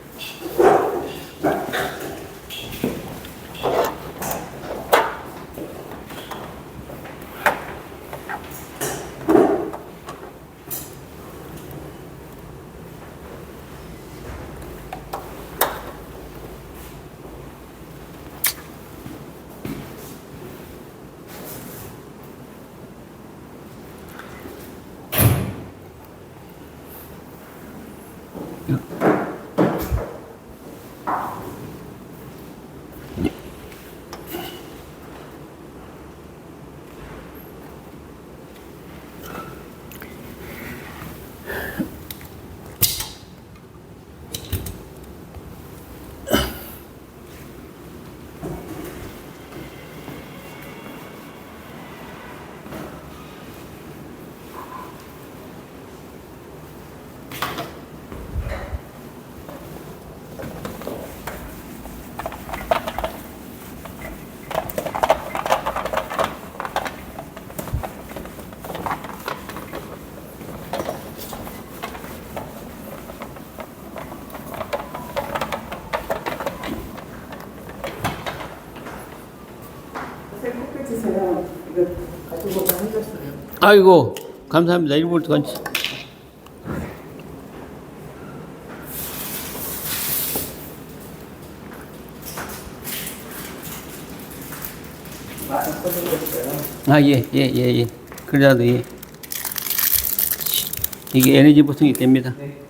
주세요. 이거 같은 거다 해줬어요. 아이고 감사합니다. 일부러 건지. 많이 써주셨어요. 아, 예. 그래도 예. 이게 에너지 보충이 됩니다. 네.